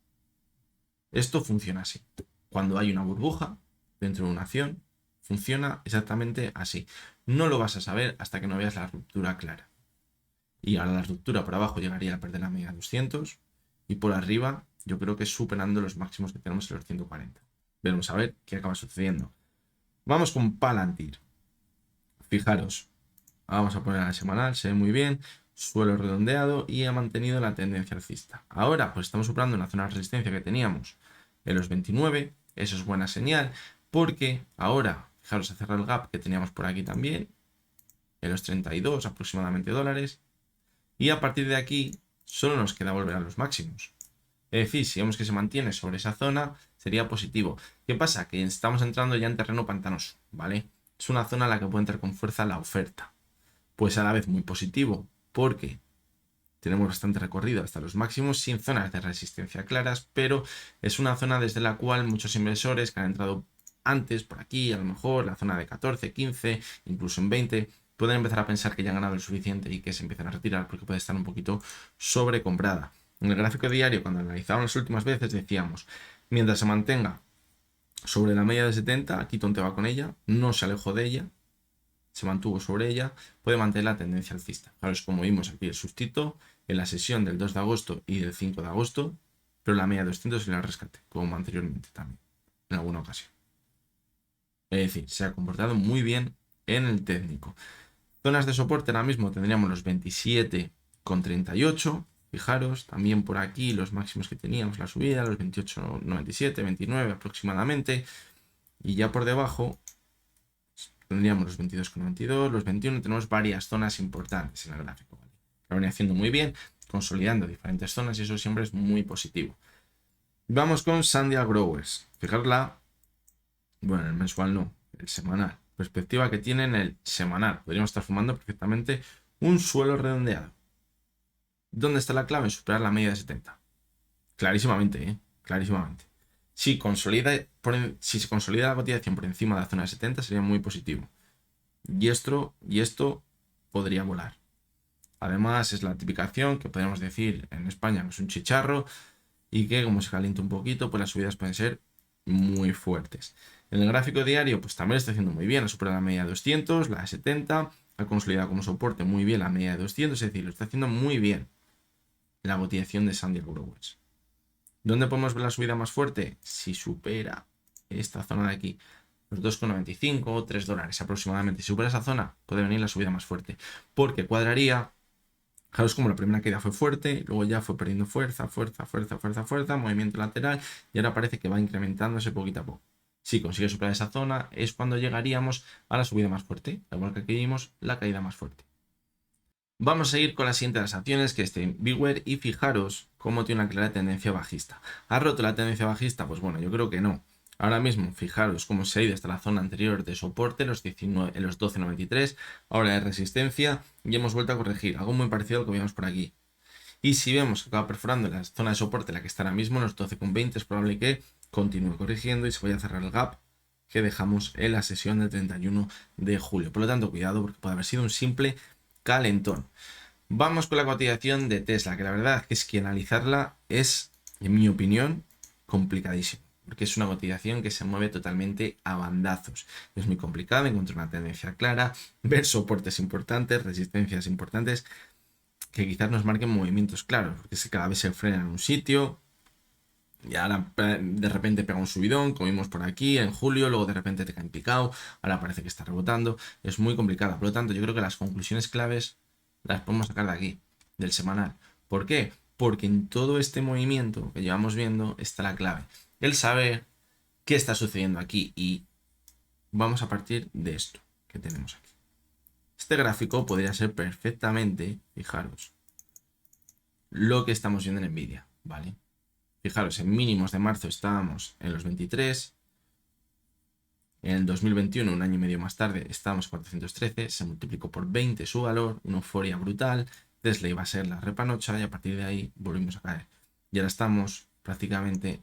Esto funciona así. Cuando hay una burbuja dentro de una acción, funciona exactamente así. No lo vas a saber hasta que no veas la ruptura clara. Y ahora la ruptura por abajo llegaría a perder la media de 200 y por arriba yo creo que superando los máximos que tenemos en los 140. Veremos a ver qué acaba sucediendo. Vamos con Palantir. Fijaros, vamos a poner a la semanal, se ve muy bien, suelo redondeado y ha mantenido la tendencia alcista. Ahora pues estamos superando una zona de resistencia que teníamos en los 29, eso es buena señal, porque ahora, fijaros, a cerrar el gap que teníamos por aquí también, en los 32 aproximadamente dólares, y a partir de aquí solo nos queda volver a los máximos. Es decir, si vemos que se mantiene sobre esa zona, sería positivo. ¿Qué pasa? Que estamos entrando ya en terreno pantanoso, ¿vale? Es una zona en la que puede entrar con fuerza la oferta. Pues a la vez muy positivo, porque tenemos bastante recorrido hasta los máximos sin zonas de resistencia claras, pero es una zona desde la cual muchos inversores que han entrado antes, por aquí, a lo mejor la zona de 14, 15, incluso en 20, pueden empezar a pensar que ya han ganado el suficiente y que se empiezan a retirar porque puede estar un poquito sobrecomprada. En el gráfico diario, cuando analizábamos las últimas veces, decíamos, mientras se mantenga sobre la media de 70, aquí tonteaba con ella, no se alejó de ella, se mantuvo sobre ella, puede mantener la tendencia alcista. Claro, es como vimos aquí el sustito en la sesión del 2 de agosto y del 5 de agosto, pero la media de 200 se la rescate, como anteriormente también, en alguna ocasión. Es decir, se ha comportado muy bien en el técnico. Zonas de soporte ahora mismo tendríamos los 27,38. Fijaros, también por aquí los máximos que teníamos, la subida, los 28,97, 29 aproximadamente. Y ya por debajo tendríamos los 22,92, los 21. Tenemos varias zonas importantes en el gráfico. ¿Vale? Lo venía haciendo muy bien, consolidando diferentes zonas y eso siempre es muy positivo. Vamos con Sandia Growers. Fijaros bueno, el mensual no, el semanal. Perspectiva que tiene en el semanal. Podríamos estar formando perfectamente un suelo redondeado. ¿Dónde está la clave? En superar la media de 70. Clarísimamente, clarísimamente. Si se consolida la cotización por encima de la zona de 70 sería muy positivo. Y esto podría volar. Además es la tipificación que podríamos decir en España que es un chicharro y que como se calienta un poquito pues las subidas pueden ser muy fuertes. En el gráfico diario pues también está haciendo muy bien, ha superado la media de 200, la de 70, ha consolidado como soporte muy bien la media de 200, es decir, lo está haciendo muy bien la cotización de Sandia Growers. ¿Dónde podemos ver la subida más fuerte? Si supera esta zona de aquí, los 2,95 o 3 dólares aproximadamente. Si supera esa zona, puede venir la subida más fuerte. Porque cuadraría, fijaros como la primera caída fue fuerte, luego ya fue perdiendo fuerza, movimiento lateral, y ahora parece que va incrementándose poquito a poco. Si consigue superar esa zona, es cuando llegaríamos a la subida más fuerte, igual que aquí vimos la caída más fuerte. Vamos a ir con las siguientes acciones, que es Beware, y fijaros cómo tiene una clara tendencia bajista. ¿Ha roto la tendencia bajista? Pues bueno, yo creo que no. Ahora mismo, fijaros cómo se ha ido hasta la zona anterior de soporte, los 12,93, ahora de resistencia, y hemos vuelto a corregir, algo muy parecido al que vimos por aquí. Y si vemos que acaba perforando la zona de soporte, la que está ahora mismo, los 12,20, es probable que continúe corrigiendo y se vaya a cerrar el gap que dejamos en la sesión del 31 de julio. Por lo tanto, cuidado porque puede haber sido un simple calentón. Vamos con la cotización de Tesla, que la verdad es que analizarla es, en mi opinión, complicadísimo, porque es una cotización que se mueve totalmente a bandazos. Es muy complicado encontrar una tendencia clara, ver soportes importantes, resistencias importantes, que quizás nos marquen movimientos claros, porque es que cada vez se frena en un sitio, y ahora de repente pega un subidón, como vimos por aquí en julio, luego de repente te cae en picado, ahora parece que está rebotando, es muy complicada. Por lo tanto, yo creo que las conclusiones claves las podemos sacar de aquí, del semanal. ¿Por qué? Porque en todo este movimiento que llevamos viendo está la clave. El saber qué está sucediendo aquí y vamos a partir de esto que tenemos aquí. Este gráfico podría ser perfectamente, fijaros, lo que estamos viendo en Nvidia, ¿vale? Fijaros, en mínimos de marzo estábamos en los 23. En el 2021, un año y medio más tarde, estábamos en 413. Se multiplicó por 20 su valor, una euforia brutal. Tesla iba a ser la repanocha y a partir de ahí volvimos a caer. Y ahora estamos prácticamente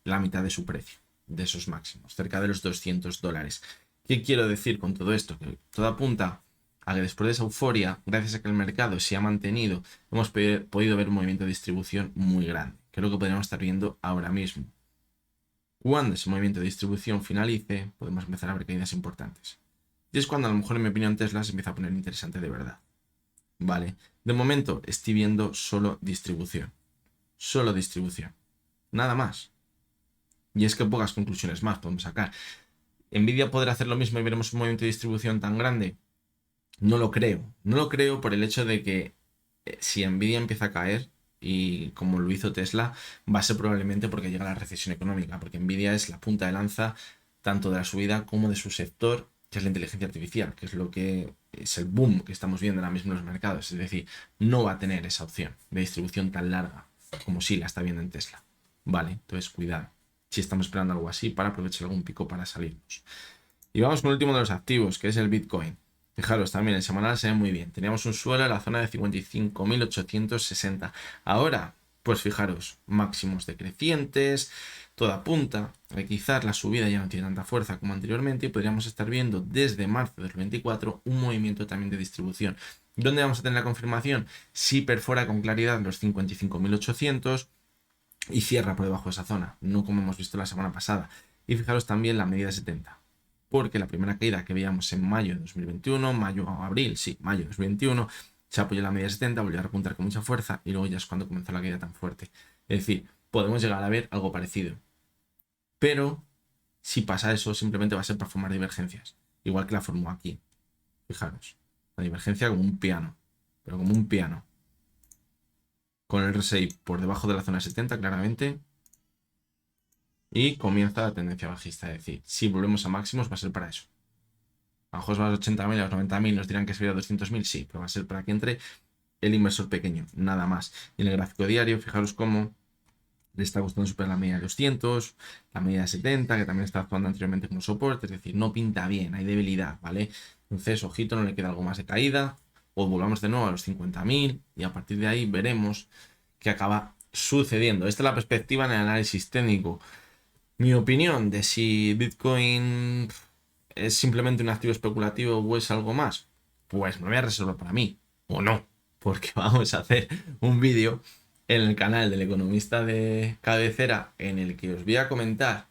la mitad de su precio, de esos máximos, cerca de los 200 dólares. ¿Qué quiero decir con todo esto? Que todo apunta a que después de esa euforia, gracias a que el mercado se ha mantenido, hemos podido ver un movimiento de distribución muy grande, que es lo que podríamos estar viendo ahora mismo. Cuando ese movimiento de distribución finalice, podemos empezar a ver caídas importantes. Y es cuando a lo mejor, en mi opinión, Tesla se empieza a poner interesante de verdad. Vale, de momento estoy viendo solo distribución. Solo distribución. Nada más. Y es que pocas conclusiones más podemos sacar. ¿Nvidia podrá hacer lo mismo y veremos un movimiento de distribución tan grande? No lo creo. No lo creo por el hecho de que si Nvidia empieza a caer, y como lo hizo Tesla, va a ser probablemente porque llega la recesión económica, porque Nvidia es la punta de lanza tanto de la subida como de su sector, que es la inteligencia artificial, que es lo que es el boom que estamos viendo ahora mismo en los mercados. Es decir, no va a tener esa opción de distribución tan larga como sí la está viendo en Tesla. Vale, entonces cuidado si estamos esperando algo así para aprovechar algún pico para salirnos. Y vamos con el último de los activos, que es el Bitcoin. Fijaros, también el semanal se ve muy bien. Teníamos un suelo en la zona de 55.860. Ahora, pues fijaros, máximos decrecientes, toda apunta a que quizás la subida ya no tiene tanta fuerza como anteriormente y podríamos estar viendo desde marzo de 2024 un movimiento también de distribución. ¿Dónde vamos a tener la confirmación? Si perfora con claridad los 55.800 y cierra por debajo de esa zona, no como hemos visto la semana pasada. Y fijaros también la medida de 70, porque la primera caída que veíamos en mayo de 2021, mayo o abril, sí, mayo de 2021, se apoyó en la media de 70, volvió a repuntar con mucha fuerza y luego ya es cuando comenzó la caída tan fuerte. Es decir, podemos llegar a ver algo parecido. Pero si pasa eso, simplemente va a ser para formar divergencias, igual que la formó aquí. Fijaros, la divergencia como un piano, pero como un piano. Con el RSI por debajo de la zona 70, claramente. Y comienza la tendencia bajista. Es decir, si volvemos a máximos va a ser para eso. A lo mejor a los 80.000, a los 90.000 nos dirán que sería 200.000, sí, pero va a ser para que entre el inversor pequeño, nada más. Y en el gráfico diario, fijaros cómo le está gustando superar la media de 200, la media de 70, que también está actuando anteriormente como soporte, es decir, no pinta bien, hay debilidad, ¿vale? Entonces, ojito, no le queda algo más de caída, o volvamos de nuevo a los 50.000 y a partir de ahí veremos qué acaba sucediendo. Esta es la perspectiva en el análisis técnico. Mi opinión de si Bitcoin es simplemente un activo especulativo o es algo más, pues me voy a reservar para mí, o no, porque vamos a hacer un vídeo en el canal del economista de cabecera en el que os voy a comentar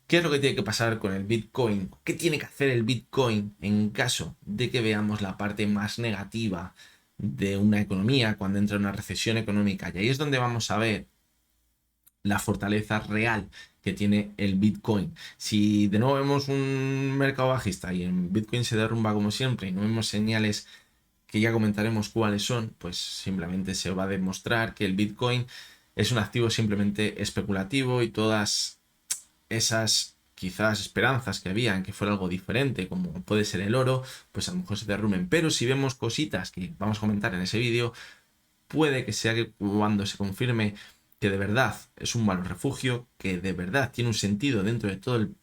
qué es lo que tiene que pasar con el Bitcoin, qué tiene que hacer el Bitcoin en caso de que veamos la parte más negativa de una economía cuando entra una recesión económica. Y ahí es donde vamos a ver la fortaleza real que tiene el Bitcoin. Si de nuevo vemos un mercado bajista y en Bitcoin se derrumba como siempre y no vemos señales que ya comentaremos cuáles son, pues simplemente se va a demostrar que el Bitcoin es un activo simplemente especulativo y todas esas quizás esperanzas que había en que fuera algo diferente, como puede ser el oro, pues a lo mejor se derrumben. Pero si vemos cositas que vamos a comentar en ese vídeo, puede que sea que cuando se confirme que de verdad es un valor refugio, que de verdad tiene un sentido dentro de todo el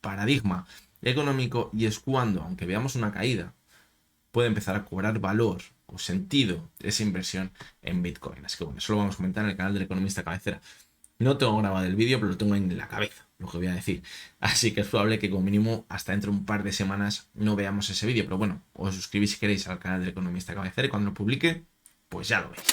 paradigma económico, y es cuando, aunque veamos una caída, puede empezar a cobrar valor o sentido esa inversión en Bitcoin. Así que bueno, eso lo vamos a comentar en el canal del economista cabecera. No tengo grabado el vídeo, pero lo tengo en la cabeza, lo que voy a decir. Así que es probable que como mínimo hasta dentro de un par de semanas no veamos ese vídeo. Pero bueno, os suscribís si queréis al canal del economista cabecera y cuando lo publique, pues ya lo veis.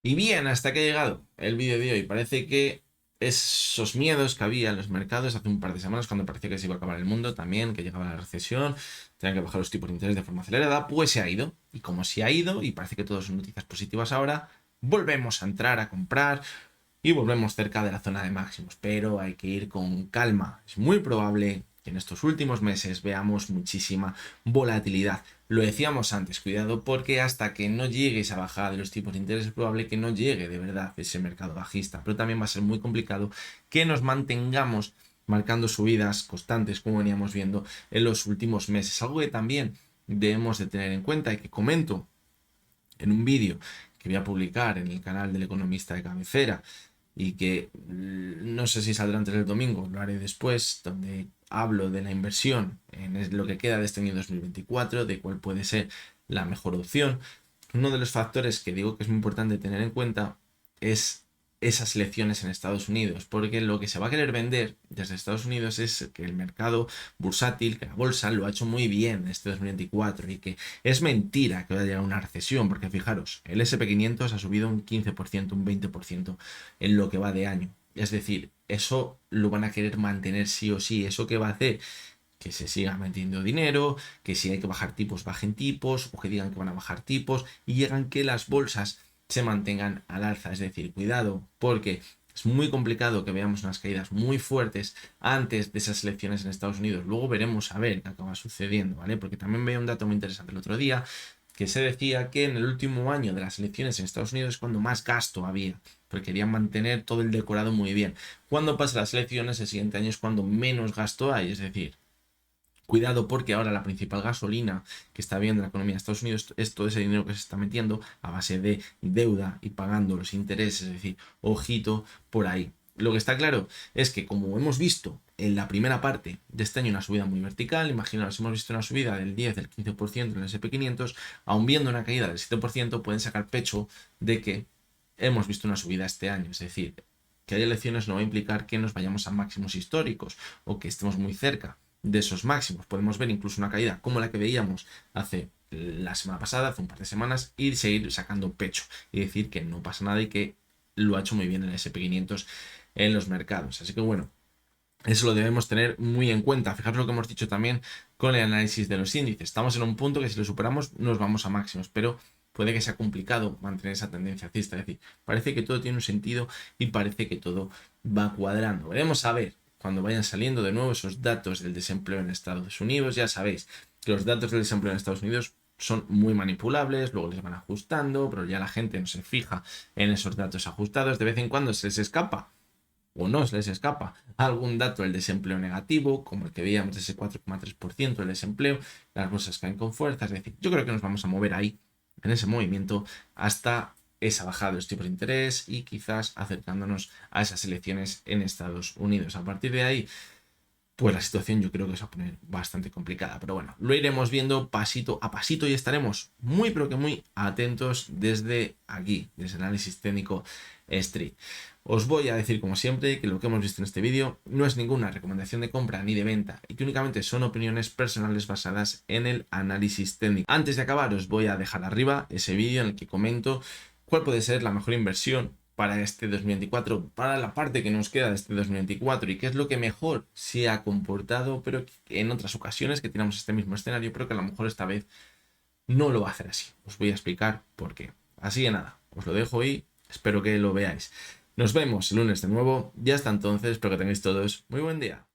Y bien, hasta que ha llegado el vídeo de hoy. Parece que esos miedos que había en los mercados hace un par de semanas, cuando parecía que se iba a acabar el mundo también, que llegaba la recesión, tenían que bajar los tipos de interés de forma acelerada, pues se ha ido. Y como se ha ido, y parece que todo son noticias positivas ahora, volvemos a entrar a comprar y volvemos cerca de la zona de máximos. Pero hay que ir con calma. Es muy probable que en estos últimos meses veamos muchísima volatilidad. Lo decíamos antes, cuidado, porque hasta que no llegue esa bajada de los tipos de interés es probable que no llegue de verdad ese mercado bajista, pero también va a ser muy complicado que nos mantengamos marcando subidas constantes como veníamos viendo en los últimos meses. Algo que también debemos de tener en cuenta y que comento en un vídeo que voy a publicar en el canal del economista de cabecera y que no sé si saldrá antes del domingo, lo haré después, donde hablo de la inversión en lo que queda de este año 2024, de cuál puede ser la mejor opción. Uno de los factores que digo que es muy importante tener en cuenta es esas elecciones en Estados Unidos, porque lo que se va a querer vender desde Estados Unidos es que el mercado bursátil, que la bolsa lo ha hecho muy bien este 2024 y que es mentira que vaya a llegar una recesión, porque fijaros, el SP500 ha subido un 15%, un 20% en lo que va de año. Es decir, eso lo van a querer mantener sí o sí. ¿Eso qué va a hacer? Que se siga metiendo dinero, que si hay que bajar tipos, bajen tipos, o que digan que van a bajar tipos y llegan que las bolsas se mantengan al alza. Es decir, cuidado, porque es muy complicado que veamos unas caídas muy fuertes antes de esas elecciones en Estados Unidos. Luego veremos a ver qué acaba sucediendo, ¿vale? Porque también veía un dato muy interesante el otro día, que se decía que en el último año de las elecciones en Estados Unidos es cuando más gasto había, porque querían mantener todo el decorado muy bien. Cuando pasan las elecciones, el siguiente año es cuando menos gasto hay, es decir, cuidado porque ahora la principal gasolina que está viendo la economía de Estados Unidos es todo ese dinero que se está metiendo a base de deuda y pagando los intereses, es decir, ojito por ahí. Lo que está claro es que como hemos visto en la primera parte de este año una subida muy vertical. Imaginaos, hemos visto una subida del 10, del 15% en el S&P 500, aún viendo una caída del 7%, pueden sacar pecho de que hemos visto una subida este año. Es decir, que haya elecciones no va a implicar que nos vayamos a máximos históricos o que estemos muy cerca de esos máximos. Podemos ver incluso una caída como la que veíamos hace la semana pasada, hace un par de semanas, y seguir sacando pecho y decir que no pasa nada y que lo ha hecho muy bien el S&P 500 en los mercados. Así que bueno, eso lo debemos tener muy en cuenta. Fijaros lo que hemos dicho también con el análisis de los índices. Estamos en un punto que si lo superamos nos vamos a máximos, pero puede que sea complicado mantener esa tendencia alcista. Es decir, parece que todo tiene un sentido y parece que todo va cuadrando. Veremos a ver cuando vayan saliendo de nuevo esos datos del desempleo en Estados Unidos. Ya sabéis que los datos del desempleo en Estados Unidos son muy manipulables, luego les van ajustando, pero ya la gente no se fija en esos datos ajustados. De vez en cuando se les escapa o no se les escapa algún dato del desempleo negativo, como el que veíamos de ese 4,3% del desempleo, las bolsas caen con fuerza. Es decir, yo creo que nos vamos a mover ahí, en ese movimiento, hasta esa bajada de los tipos de interés y quizás acercándonos a esas elecciones en Estados Unidos. A partir de ahí, pues la situación yo creo que se va a poner bastante complicada. Pero bueno, lo iremos viendo pasito a pasito y estaremos muy pero que muy atentos desde aquí, desde el análisis técnico Street. Os voy a decir como siempre que lo que hemos visto en este vídeo no es ninguna recomendación de compra ni de venta y que únicamente son opiniones personales basadas en el análisis técnico. Antes de acabar os voy a dejar arriba ese vídeo en el que comento cuál puede ser la mejor inversión para este 2024, para la parte que nos queda de este 2024 y qué es lo que mejor se ha comportado, pero en otras ocasiones que tenemos este mismo escenario, pero que a lo mejor esta vez no lo va a hacer así. Os voy a explicar por qué. Así que nada, os lo dejo y espero que lo veáis. Nos vemos el lunes de nuevo y hasta entonces espero que tengáis todos muy buen día.